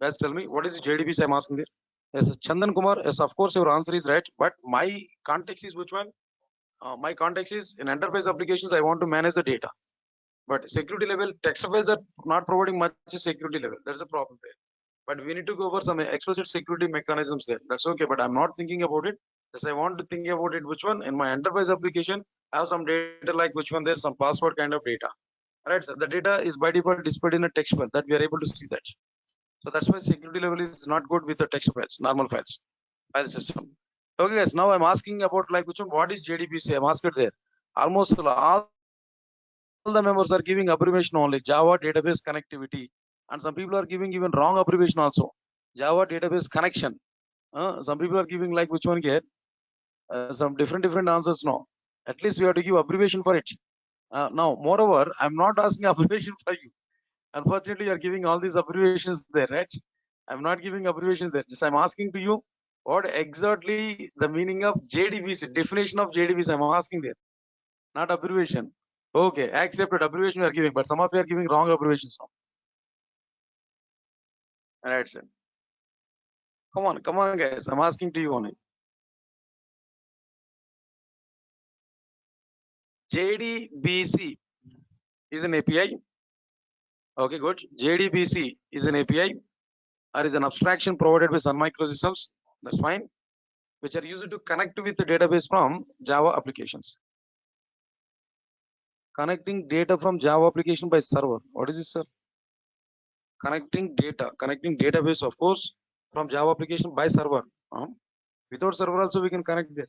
Guys, tell me, what is JDBC? I'm asking there. Yes, Chandan Kumar. Yes, of course, your answer is right. But my context is which one? My context is in enterprise applications. I want to manage the data, but security level text files are not providing much security level. There's a problem there. But we need to go for some explicit security mechanisms there. That's okay. But I'm not thinking about it. Yes, I want to think about it. Which one in my enterprise application? I have some data like which one? There's some password kind of data. Right, sir. The data is by default displayed in a text file that we are able to see that. So that's why security level is not good with the text files, normal files, file system. Okay, guys. Now I'm asking about like which one? What is JDBC? I'm asked it there. Almost all the members are giving abbreviation only, Java database connectivity, and some people are giving even wrong abbreviation also, Java database connection. Some people are giving like which one here, some different answers. No, at least we have to give abbreviation for it. Now, moreover, I'm not asking abbreviation for you. Unfortunately, you are giving all these abbreviations there, right? I'm not giving abbreviations there. Just I'm asking to you, what exactly the meaning of JDBC, definition of JDBC, I'm asking there, not abbreviation. Okay, accepted abbreviation you are giving, but some of you are giving wrong abbreviations now. Right, sir. Come on, guys. I'm asking to you only. JDBC is an API. Okay, good. JDBC is an API or is an abstraction provided by Sun Microsystems. That's fine. Which are used to connect with the database from Java applications. Connecting data from Java application by server. What is this, sir? Connecting database, of course, from Java application by server. Without server also we can connect there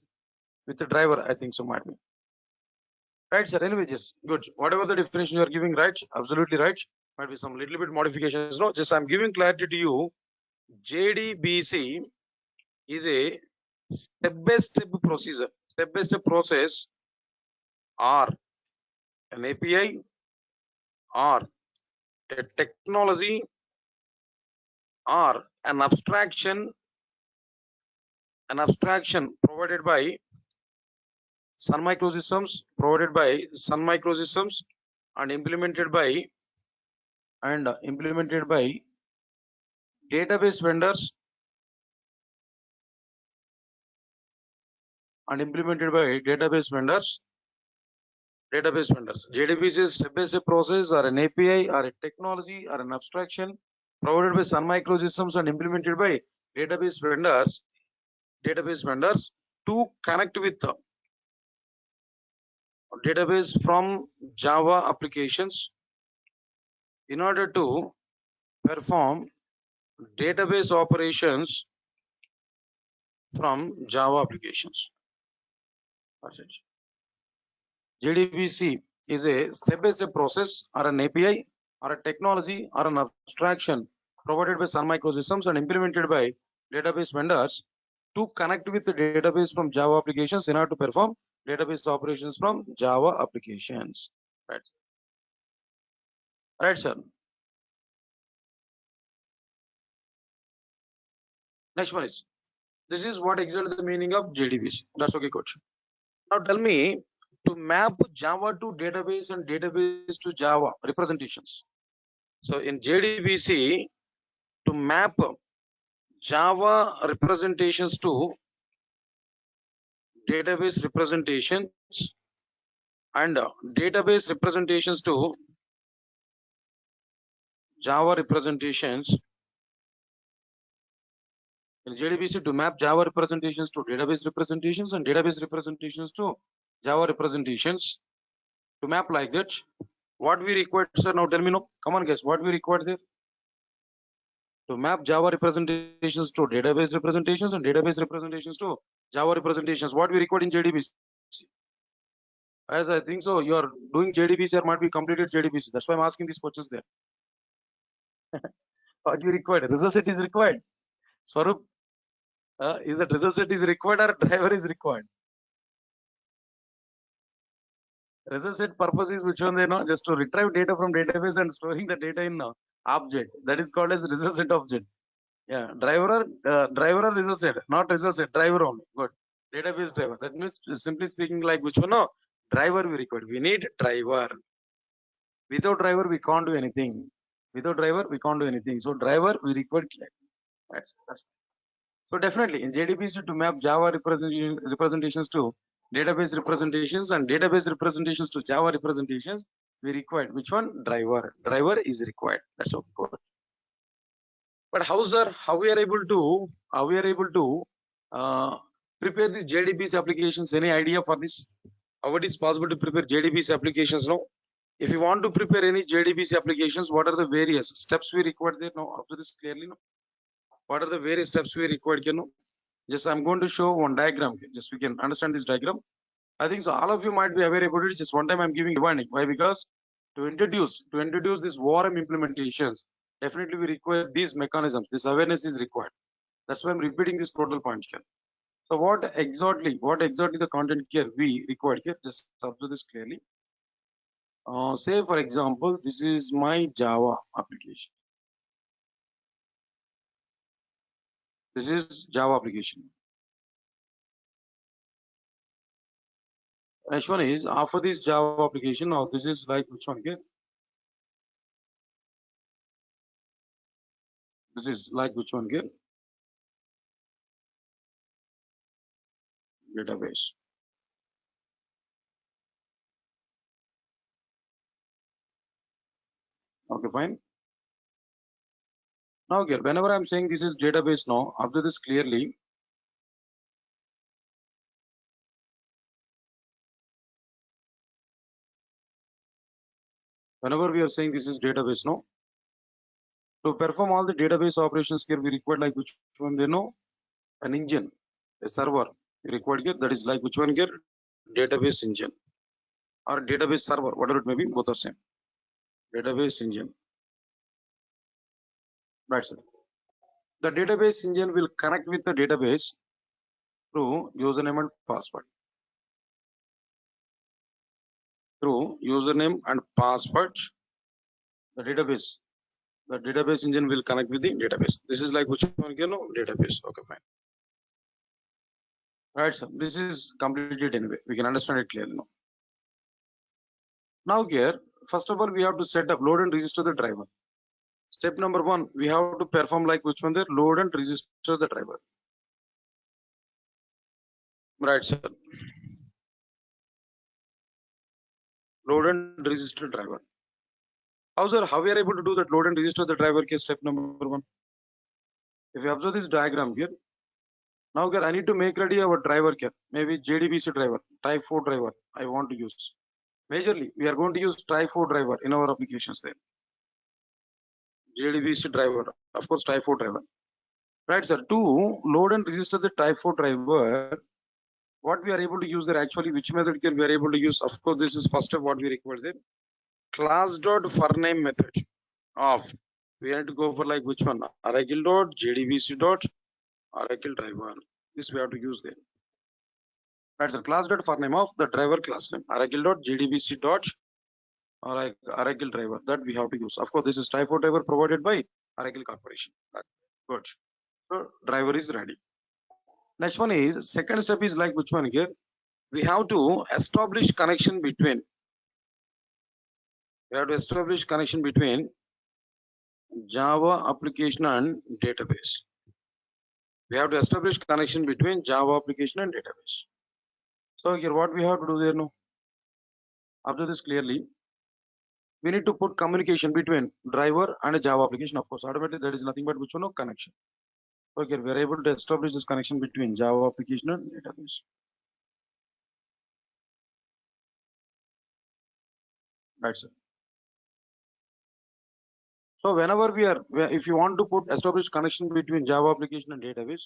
with the driver. I think so, might be. Right, sir. Anyway, just good. Whatever the definition you are giving, right? Absolutely right. Might be some little bit modifications. No, just I'm giving clarity to you. JDBC is a step-by-step procedure, step-by-step process, or an API, or a technology, or an abstraction provided by Sun Microsystems, and implemented by database vendors JDBC is step-by-step process or an API or a technology or an abstraction provided by Sun Microsystems and implemented by database vendors to connect with the database from Java applications in order to perform database operations from Java applications. That's it. JDBC is a step-by-step process or an API or a technology or an abstraction provided by Sun Microsystems and implemented by database vendors to connect with the database from Java applications in order to perform database operations from Java applications. Right. Right, sir. Next one is, this is what exactly the meaning of JDBC. That's okay, coach. Now tell me, to map Java to database and database to Java representations. So in JDBC, to map Java representations to database representations and database representations to Java representations, In JDBC to map Java representations to database representations and database representations to Java representations. To map like that, what we required, sir? Now tell me, no. Come on, guys. What we required there? To map Java representations to database representations and database representations to Java representations. What we required in JDBC? As I think so, you are doing JDBC or might be completed JDBC. That's why I'm asking these questions there. What you required? Result set is required. Swarup, is that result set is required or driver is required? Result set purpose is which one they know? Just to retrieve data from database and storing the data in object. That is called as result set object. Yeah, driver or result set, not result set, driver only. Good. Database driver. That means simply speaking, like which one? No, driver we require. We need driver. Without driver, we can't do anything. Without driver, we can't do anything. So driver we require. That's so definitely in JDBC to map Java representations to database representations and database representations to Java representations, we required which one? Driver. Driver is required. That's okay. Good. But how, sir? How we are able to prepare these JDBC applications? Any idea for this? How it is possible to prepare JDBC applications? No. If you want to prepare any JDBC applications, what are the various steps we require there? Now, after this clearly, no. What are the various steps we required? You know, just I'm going to show one diagram. Just we can understand this diagram. I think so. All of you might be aware about it. Just one time I'm giving warning. Why? Because to introduce this ORM implementations, definitely we require these mechanisms. This awareness is required. That's why I'm repeating this total points here. So what exactly the content here we required here? Just observe this clearly. Say for example, this is my Java application. This is Java application. Next one is after this Java application. Now this is like which one here? This is like which one here? Database. Okay, fine. Now here, whenever I'm saying this is database now, after this clearly, whenever we are saying this is database now, to perform all the database operations here, we require like which one they know? An engine, a server required here. That is like which one here? Database engine or database server, whatever it may be, both are same. Database engine. Right, sir. The database engine will connect with the database through username and password. Through username and password, the database engine will connect with the database. This is like which one, you know, database. Okay, fine. Right, sir. This is completed anyway. We can understand it clearly now. Now here, first of all, we have to set up, load and register the driver. Step number one, we have to perform like which one there? Load and register the driver. Right, sir. Load and register driver. How, sir? How we are able to do that? Load and register the driver case. Step number one. If you observe this diagram here, now here I need to make ready our driver here. Maybe JDBC driver, type 4 driver. I want to use. Majorly, we are going to use type 4 driver in our applications there. JDBC driver, of course, type 4 driver. Right, sir. To load and register the type 4 driver, what we are able to use there actually, which method here we are able to use? Of course, this is first step what we require there. Class.forName method of, we have to go for like which one? Oracle.jdbc.oracle driver. This we have to use there. Right, sir. Class.forName of the driver class name. Oracle.jdbc.oracle driver. That we have to use. Of course, this is type 4 driver provided by Oracle Corporation. Good. So driver is ready. Next one is, second step is like which one here? We have to establish connection between. We have to establish connection between Java application and database. We have to establish connection between Java application and database. So here what we have to do there now? After this clearly, we need to put communication between driver and a Java application. Of course, automatically that is nothing but which one? No connection. Okay, we are able to establish this connection between Java application and database. Right, sir. So whenever if you want to put establish connection between Java application and database,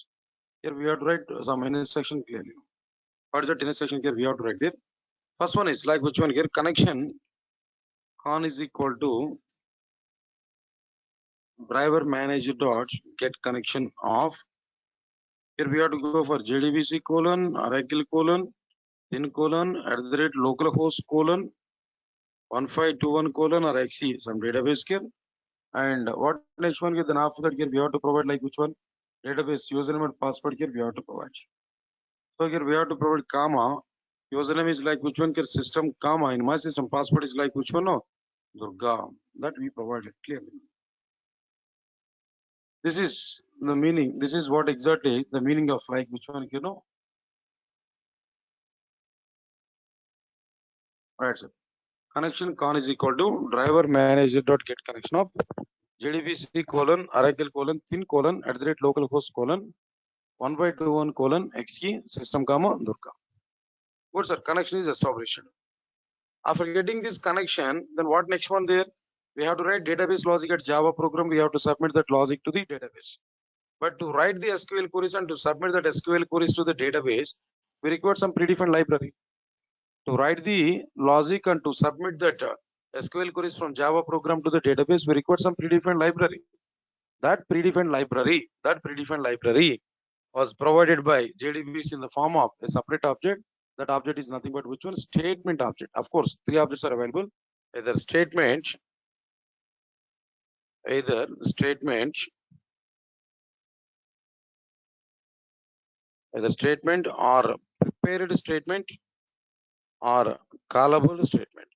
here we have to write some intersection clearly. What is that intersection here? We have to write there. First one is like which one here? Connection con is equal to driver manager dot get connection of. Here we have to go for JDBC colon Oracle colon thin colon at the rate localhost colon 1521 colon or XE some database here. And what next one here? Then after that here we have to provide like which one? Database username and password here we have to provide. So here we have to provide comma. Username is like which one here? System comma. In my system password is like which one? No, Durga. That we provided clearly. This is the meaning. This is what exactly the meaning of like which one you know. Right, sir. Connection con is equal to driver manager dot get connection of JDBC colon Oracle colon thin colon at the rate localhost colon 1521 colon XE system comma Durga. Good, sir. Connection is established. After getting this connection, then what next one there? We have to write database logic at Java program. We have to submit that logic to the database. But to write the SQL queries and to submit that SQL queries to the database, we require some predefined library. To write the logic and to submit that SQL queries from Java program to the database, we require some predefined library. That predefined library was provided by JDBC in the form of a separate object. That object is nothing but which one? Statement object. Of course, three objects are available: either statement or prepared statement or callable statement.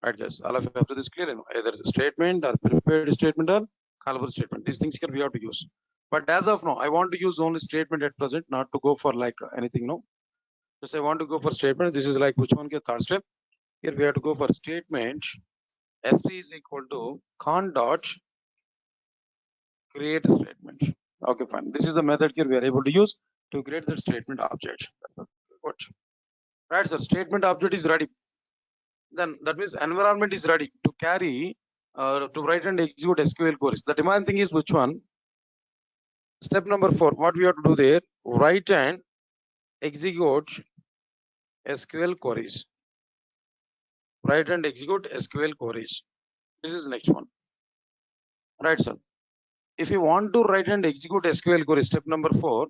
Right, guys. All of you after this clear, either statement or prepared statement or callable statement. These things here we have to use. But as of now, I want to use only statement at present, not to go for like anything. No, just I want to go for statement. This is like which one? Third step. Here we have to go for statement. S3 is equal to con dot create a statement. Okay, fine. This is the method here we are able to use to create the statement object. Good. Right, sir. Statement object is ready. Then that means environment is ready to carry to write and execute SQL queries. The demand thing is which one? Step number 4. What we have to do there? Write and execute SQL queries. Write and execute SQL queries. This is the next one. Right, sir. If you want to write and execute SQL queries, step number 4,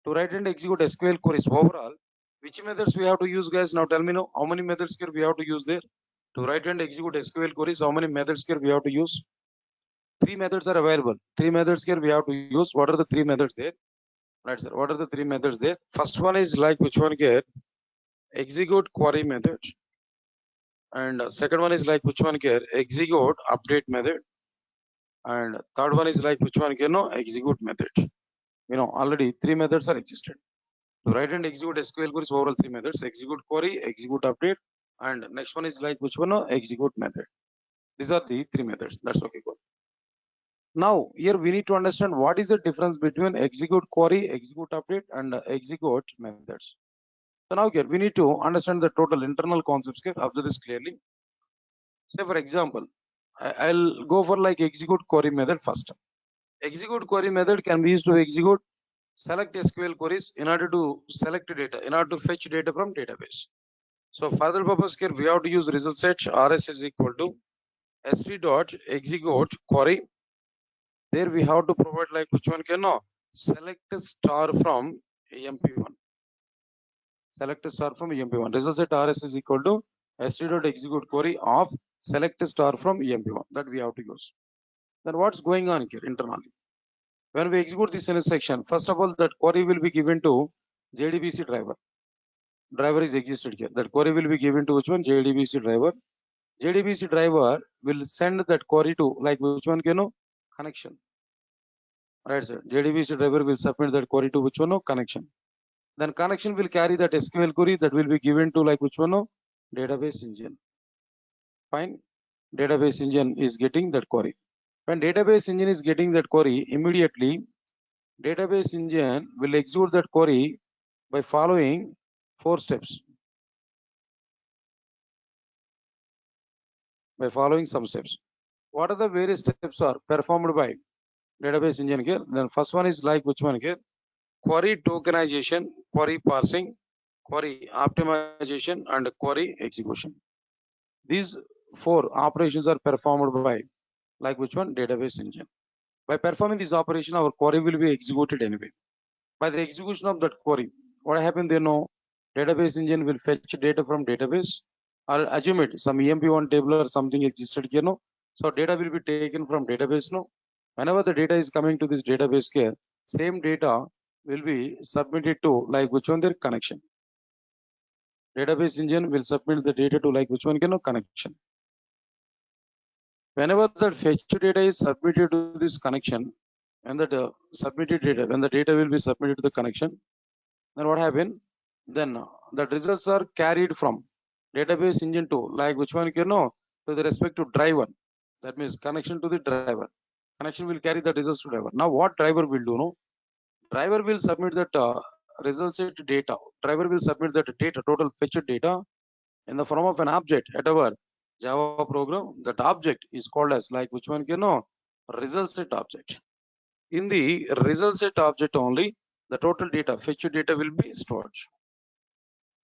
to write and execute SQL queries overall, which methods we have to use, guys? Now tell me now, how many methods here we have to use there? To write and execute SQL queries, how many methods here we have to use? 3 methods are available. 3 methods here we have to use. What are the 3 methods there? Right, sir. What are the 3 methods there? First one is like which one here? Execute query method. And second one is like which one here? Execute update method. And third one is like which one here? No, execute method. You know, already 3 methods are existed. To write and execute SQL queries, overall 3 methods: execute query, execute update, and next one is like which one? No, execute method. These are the 3 methods. That's okay. Good. Now here we need to understand what is the difference between execute query, execute update, and execute methods. So now here we need to understand the total internal concepts here. Observe this clearly. Say for example, I'll go for like execute query method first. Execute query method can be used to execute select SQL queries in order to select data, in order to fetch data from database. So for the purpose here, we have to use result set rs is equal to s3 dot execute query. There we have to provide like which one can know? Select star from EMP1. Select star from EMP1. Result set rs is equal to s3 dot execute query of select star from EMP1. That we have to use. Then what's going on here internally? When we execute this intersection, first of all, that query will be given to JDBC driver. Driver is existed here. That query will be given to which one? JDBC driver. JDBC driver will send that query to like which one can know? Connection. Right, sir. JDBC driver will submit that query to which one? No, connection. Then connection will carry that SQL query that will be given to like which one? No, database engine. Fine. Database engine is getting that query. When database engine is getting that query, immediately database engine will execute that query by following 4 steps. By following some steps. What are the various steps are performed by database engine here? Then first one is like which one here? Query tokenization, query parsing, query optimization, and query execution. These 4 operations are performed by like which one? Database engine. By performing this operation, our query will be executed anyway. By the execution of that query, what happened there? No, database engine will fetch data from database. I'll assume it some EMP1 table or something existed here. No, so data will be taken from database. No, whenever the data is coming to this database here, same data will be submitted to like which one? Their connection. Database engine will submit the data to like which one? Connection. Whenever that fetch data is submitted to this connection, and that submitted data, when the data will be submitted to the connection, then what happened? Then the results are carried from database engine to like which one? To the respective driver. That means connection to the driver. Connection will carry the results to driver. Now what driver will do? No, driver will submit that results data. Driver will submit that data, total fetched data, in the form of an object at our Java program. That object is called as like which one? Result set object. In the result set object only, the total data, fetched data will be stored.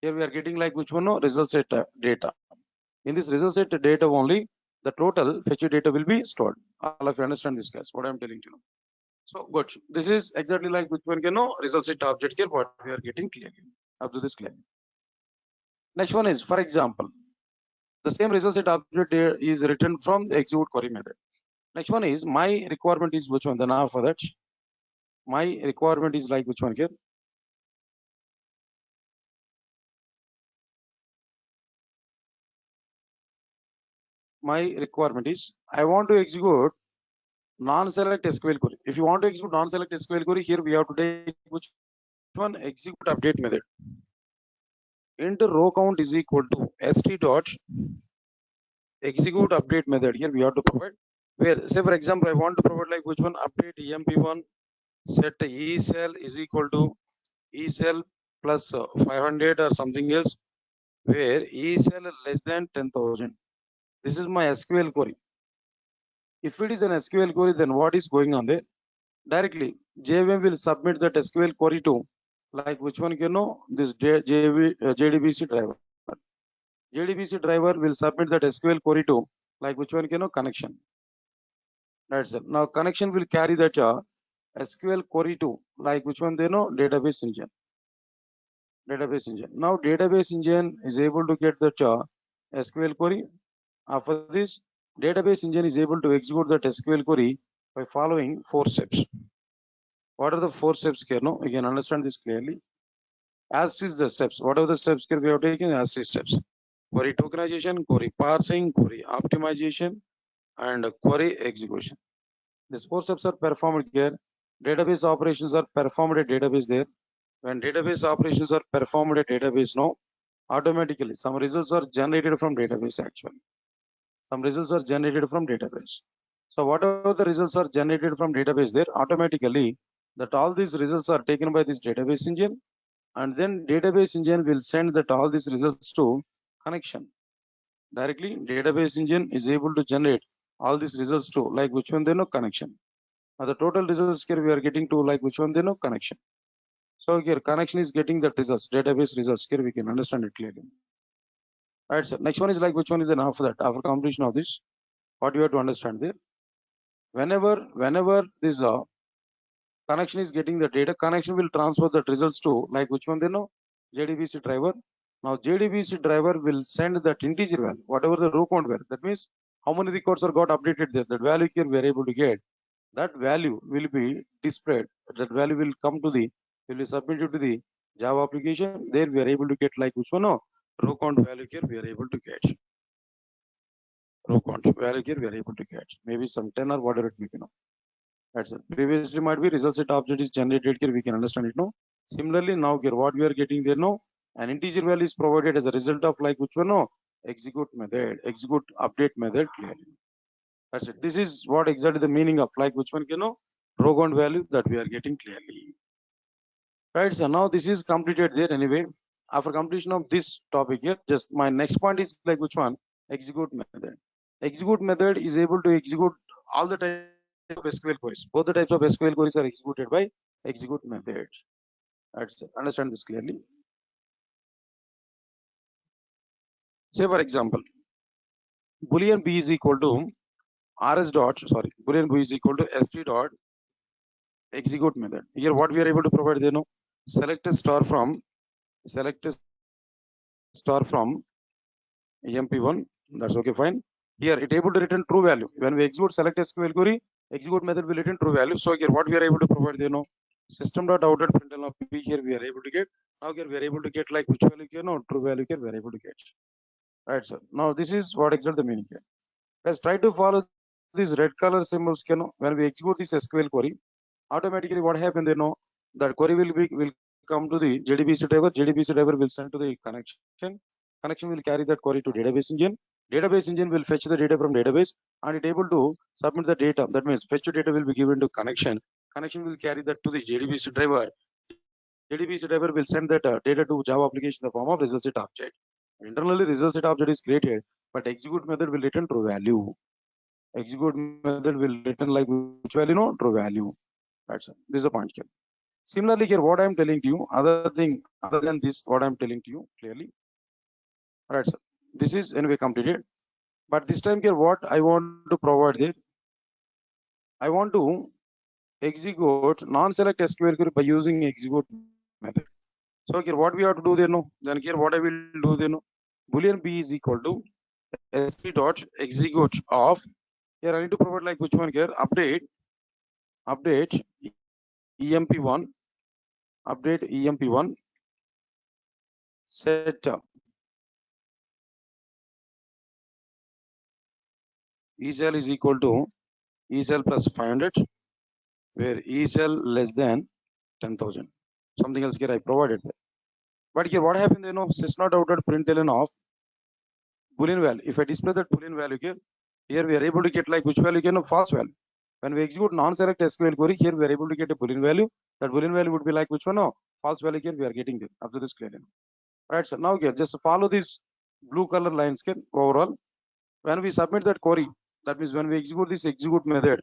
Here we are getting like which one? No, result set data. In this result set data only, the total fetched data will be stored. All of you understand this, guys? What I am telling you. So good. This is exactly like which one? Result set object here. What we are getting clearly. Observe this clearly. Next one is, for example, the same result set object is written from the execute query method. Next one is my requirement is which one? Then after that, my requirement is like which one here? My requirement is I want to execute non-select SQL query. If you want to execute non-select SQL query, here we have to take which one? Execute update method. Int row count is equal to st dot execute update method. Here we have to provide where, say for example, I want to provide like which one? Update emp1 set ecell is equal to ecell plus 500 or something else, where ecell less than 10,000. This is my SQL query. If it is an SQL query, then what is going on there? Directly JVM will submit that SQL query to like which one? This JDBC driver. JDBC driver will submit that SQL query to like which one? Connection. That's it. Now connection will carry that SQL query to like which one? Database engine. Database engine. Now database engine is able to get that SQL query. After this, database engine is able to execute that SQL query by following 4 steps. What are the 4 steps here? No, you can understand this clearly. As is the steps. What are the steps here we have taken? As is steps. Query tokenization, query parsing, query optimization, and query execution. These 4 steps are performed here. Database operations are performed at database there. When database operations are performed at database, no, automatically some results are generated from database actually. Some results are generated from database. So whatever the results are generated from database there, automatically that all these results are taken by this database engine, and then database engine will send that all these results to connection. Directly database engine is able to generate all these results to like which one? Connection. Now the total results here we are getting to like which one? Connection. So here connection is getting the results, database results. Here we can understand it clearly. Right, sir. Next one is like which one is then after that, after completion of this, what you have to understand there. Whenever this connection is getting the data, connection will transfer the results to like which one? JDBC driver. Now JDBC driver will send that integer value, whatever the row count value. That means how many records are got updated there. That value here we are able to get. That value will be displayed. That value will come to the, will be submitted to the Java application. There we are able to get like which one? No, row count value here we are able to get. Row count value here we are able to get. Maybe some 10 or whatever it may be. That's it. Previously might be result set object is generated here. We can understand it. No. Similarly, now here what we are getting there. No. An integer value is provided as a result of like which one? No. Execute method, execute update method clearly. That's it. This is what exactly the meaning of like which one, row count value that we are getting clearly. Right, so now this is completed there anyway. After completion of this topic here, just my next point is like which one? Execute method. Execute method is able to execute all the types of SQL queries. Both the types of SQL queries are executed by execute method. That's it. Understand this clearly. Say for example, boolean b is equal to boolean b is equal to st dot execute method. Here what we are able to provide, select a star from emp1. That's okay, fine. Here it able to return true value. When we execute select SQL query, execute method will return true value. So here what we are able to provide, system.out.println of p here we are able to get. Now here we are able to get like which value here, true value here we are able to get. Right, sir. Now this is what exactly the meaning here. Let's try to follow these red color symbols, when we execute this SQL query, automatically what happens, that query will come to the JDBC driver. JDBC driver will send to the connection. Connection will carry that query to database engine. Database engine will fetch the data from database and it able to submit the data. That means fetch data will be given to connection. Connection will carry that to the JDBC driver. JDBC driver will send that data to Java application in the form of result set object. Internally, result set object is created, but execute method will return true value. Execute method will return like which value, true value. That's it. This is a point here. Similarly, here what I am telling to you, other than this, what I am telling to you clearly. Right, sir. This is anyway completed. But this time here, what I want to provide here, I want to execute non-select SQL query by using execute method. So here what we have to do there, then here what I will do there, boolean b is equal to sc dot execute of. Here I need to provide like which one here, update emp1, update emp1 set ECL is equal to ECL plus 500, where ECL less than 10,000. Something else here I provided there. But here what happened, system.out.println of boolean value. If I display that boolean value here we are able to get like which value, false value. When we execute non-select SQL query, here we are able to get a boolean value. That boolean value would be like which one? False value here we are getting there. Up to this clearly. Right, so now here just follow these blue color lines here overall. When we submit that query, that means when we execute this execute method,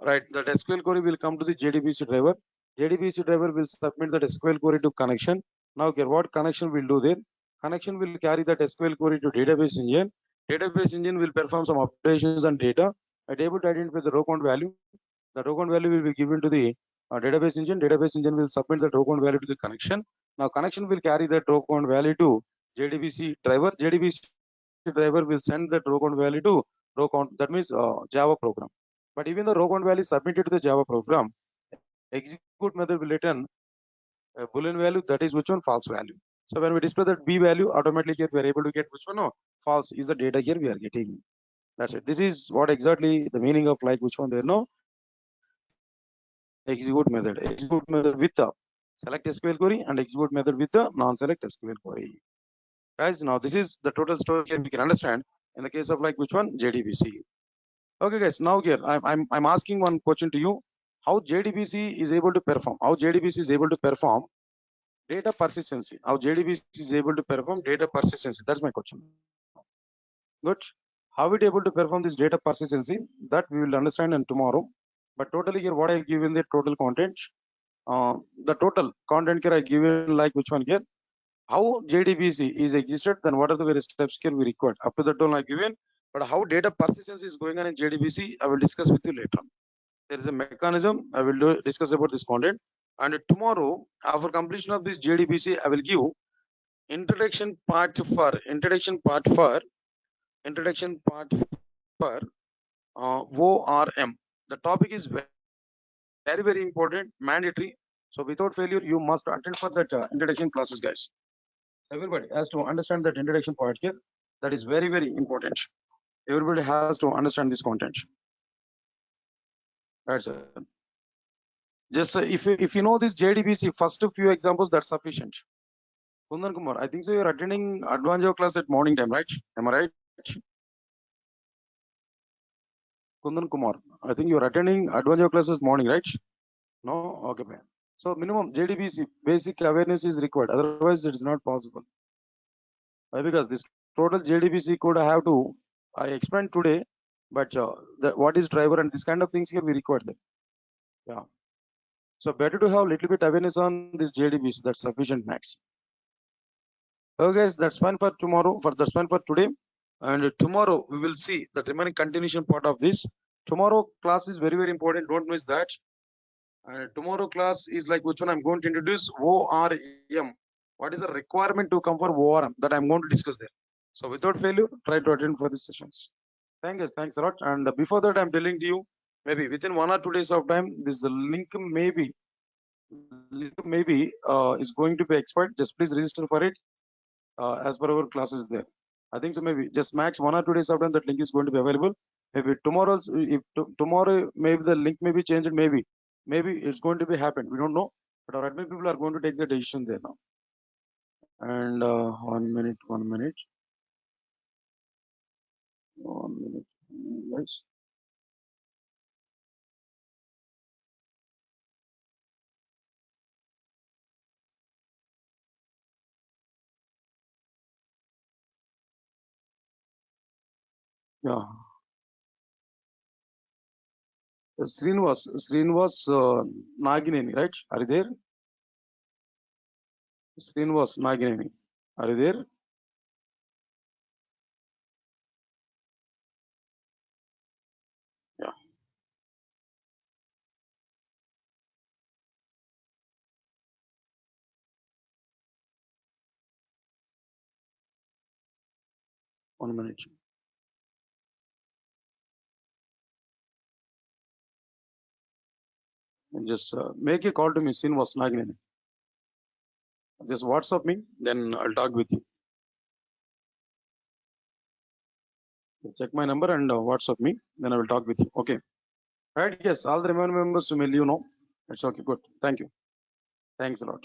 right, that SQL query will come to the JDBC driver. JDBC driver will submit that SQL query to connection. Now here what connection will do there? Connection will carry that SQL query to database engine. Database engine will perform some operations on data. It able to identify the row count value. The row count value will be given to the database engine. Database engine will submit the row count value to the connection. Now connection will carry that row count value to JDBC driver. JDBC driver will send that row count value to row count, that means Java program. But even the row count value submitted to the Java program, execute method will return a boolean value, that is which one, false value. So when we display that b value, automatically here we are able to get which one, false is the data here we are getting. That's it. This is what exactly the meaning of like which one there, execute method. Execute method with the select SQL query and execute method with the non-select SQL query. Guys, now this is the total story here we can understand in the case of like which one, JDBC. Okay guys, now here I'm asking one question to you. How JDBC is able to perform? How JDBC is able to perform data persistency? How JDBC is able to perform data persistency? That's my question. Good. How it able to perform this data persistency? That we will understand in tomorrow. But totally here, what I given the total content. The total content here I given like which one here? How JDBC is existed, then what are the various steps here we required? Up to that all I given. But how data persistence is going on in JDBC, I will discuss with you later on. There is a mechanism I will discuss about this content. And tomorrow, after completion of this JDBC, I will give introduction part for ORM. The topic is very, very important, mandatory. So without failure, you must attend for that introduction classes, guys. Everybody has to understand that introduction part here. That is very, very important. Everybody has to understand this content. Right, sir. Just if you know this JDBC, first few examples, that's sufficient. Kundan Kumar, I think so you're attending advanced class at morning time, right? Am I right? Kundan Kumar. I think you're attending advanced classes morning, right? No? Okay, fine. So minimum JDBC basic awareness is required. Otherwise, it is not possible. Why? Because this total JDBC code I have to I explained today, but what is driver and this kind of things here we require them. Yeah. So better to have little bit awareness on this JDBC. That's sufficient max. Okay, guys, that's fine for tomorrow. That's fine for today. And tomorrow we will see the remaining continuation part of this. Tomorrow class is very important. Don't miss that. Tomorrow class is like which one I'm going to introduce ORM. What is the requirement to come for ORM that I'm going to discuss there. So without failure, try to attend for these sessions. Thanks a lot. And before that, I'm telling to you, maybe within 1 or 2 days of time, this link maybe is going to be expired. Just please register for it as per our classes there. I think so. Maybe just max 1 or 2 days of time that link is going to be available. Maybe tomorrow's tomorrow maybe the link may be changed. Maybe it's going to be happen. We don't know, but our admin people are going to take the decision there now. And 1 minute. Yes. Yeah. Srinivas Nagineni, right? Are you there? Srinivas Nagineni. Are you there? Yeah. One minute. Just make a call to me, Srinivas Nagineni. Just WhatsApp me, then I'll talk with you. Check my number and WhatsApp me, then I will talk with you. Okay. Right? Yes, all the remaining members will you know. It's okay. Good. Thank you. Thanks a lot.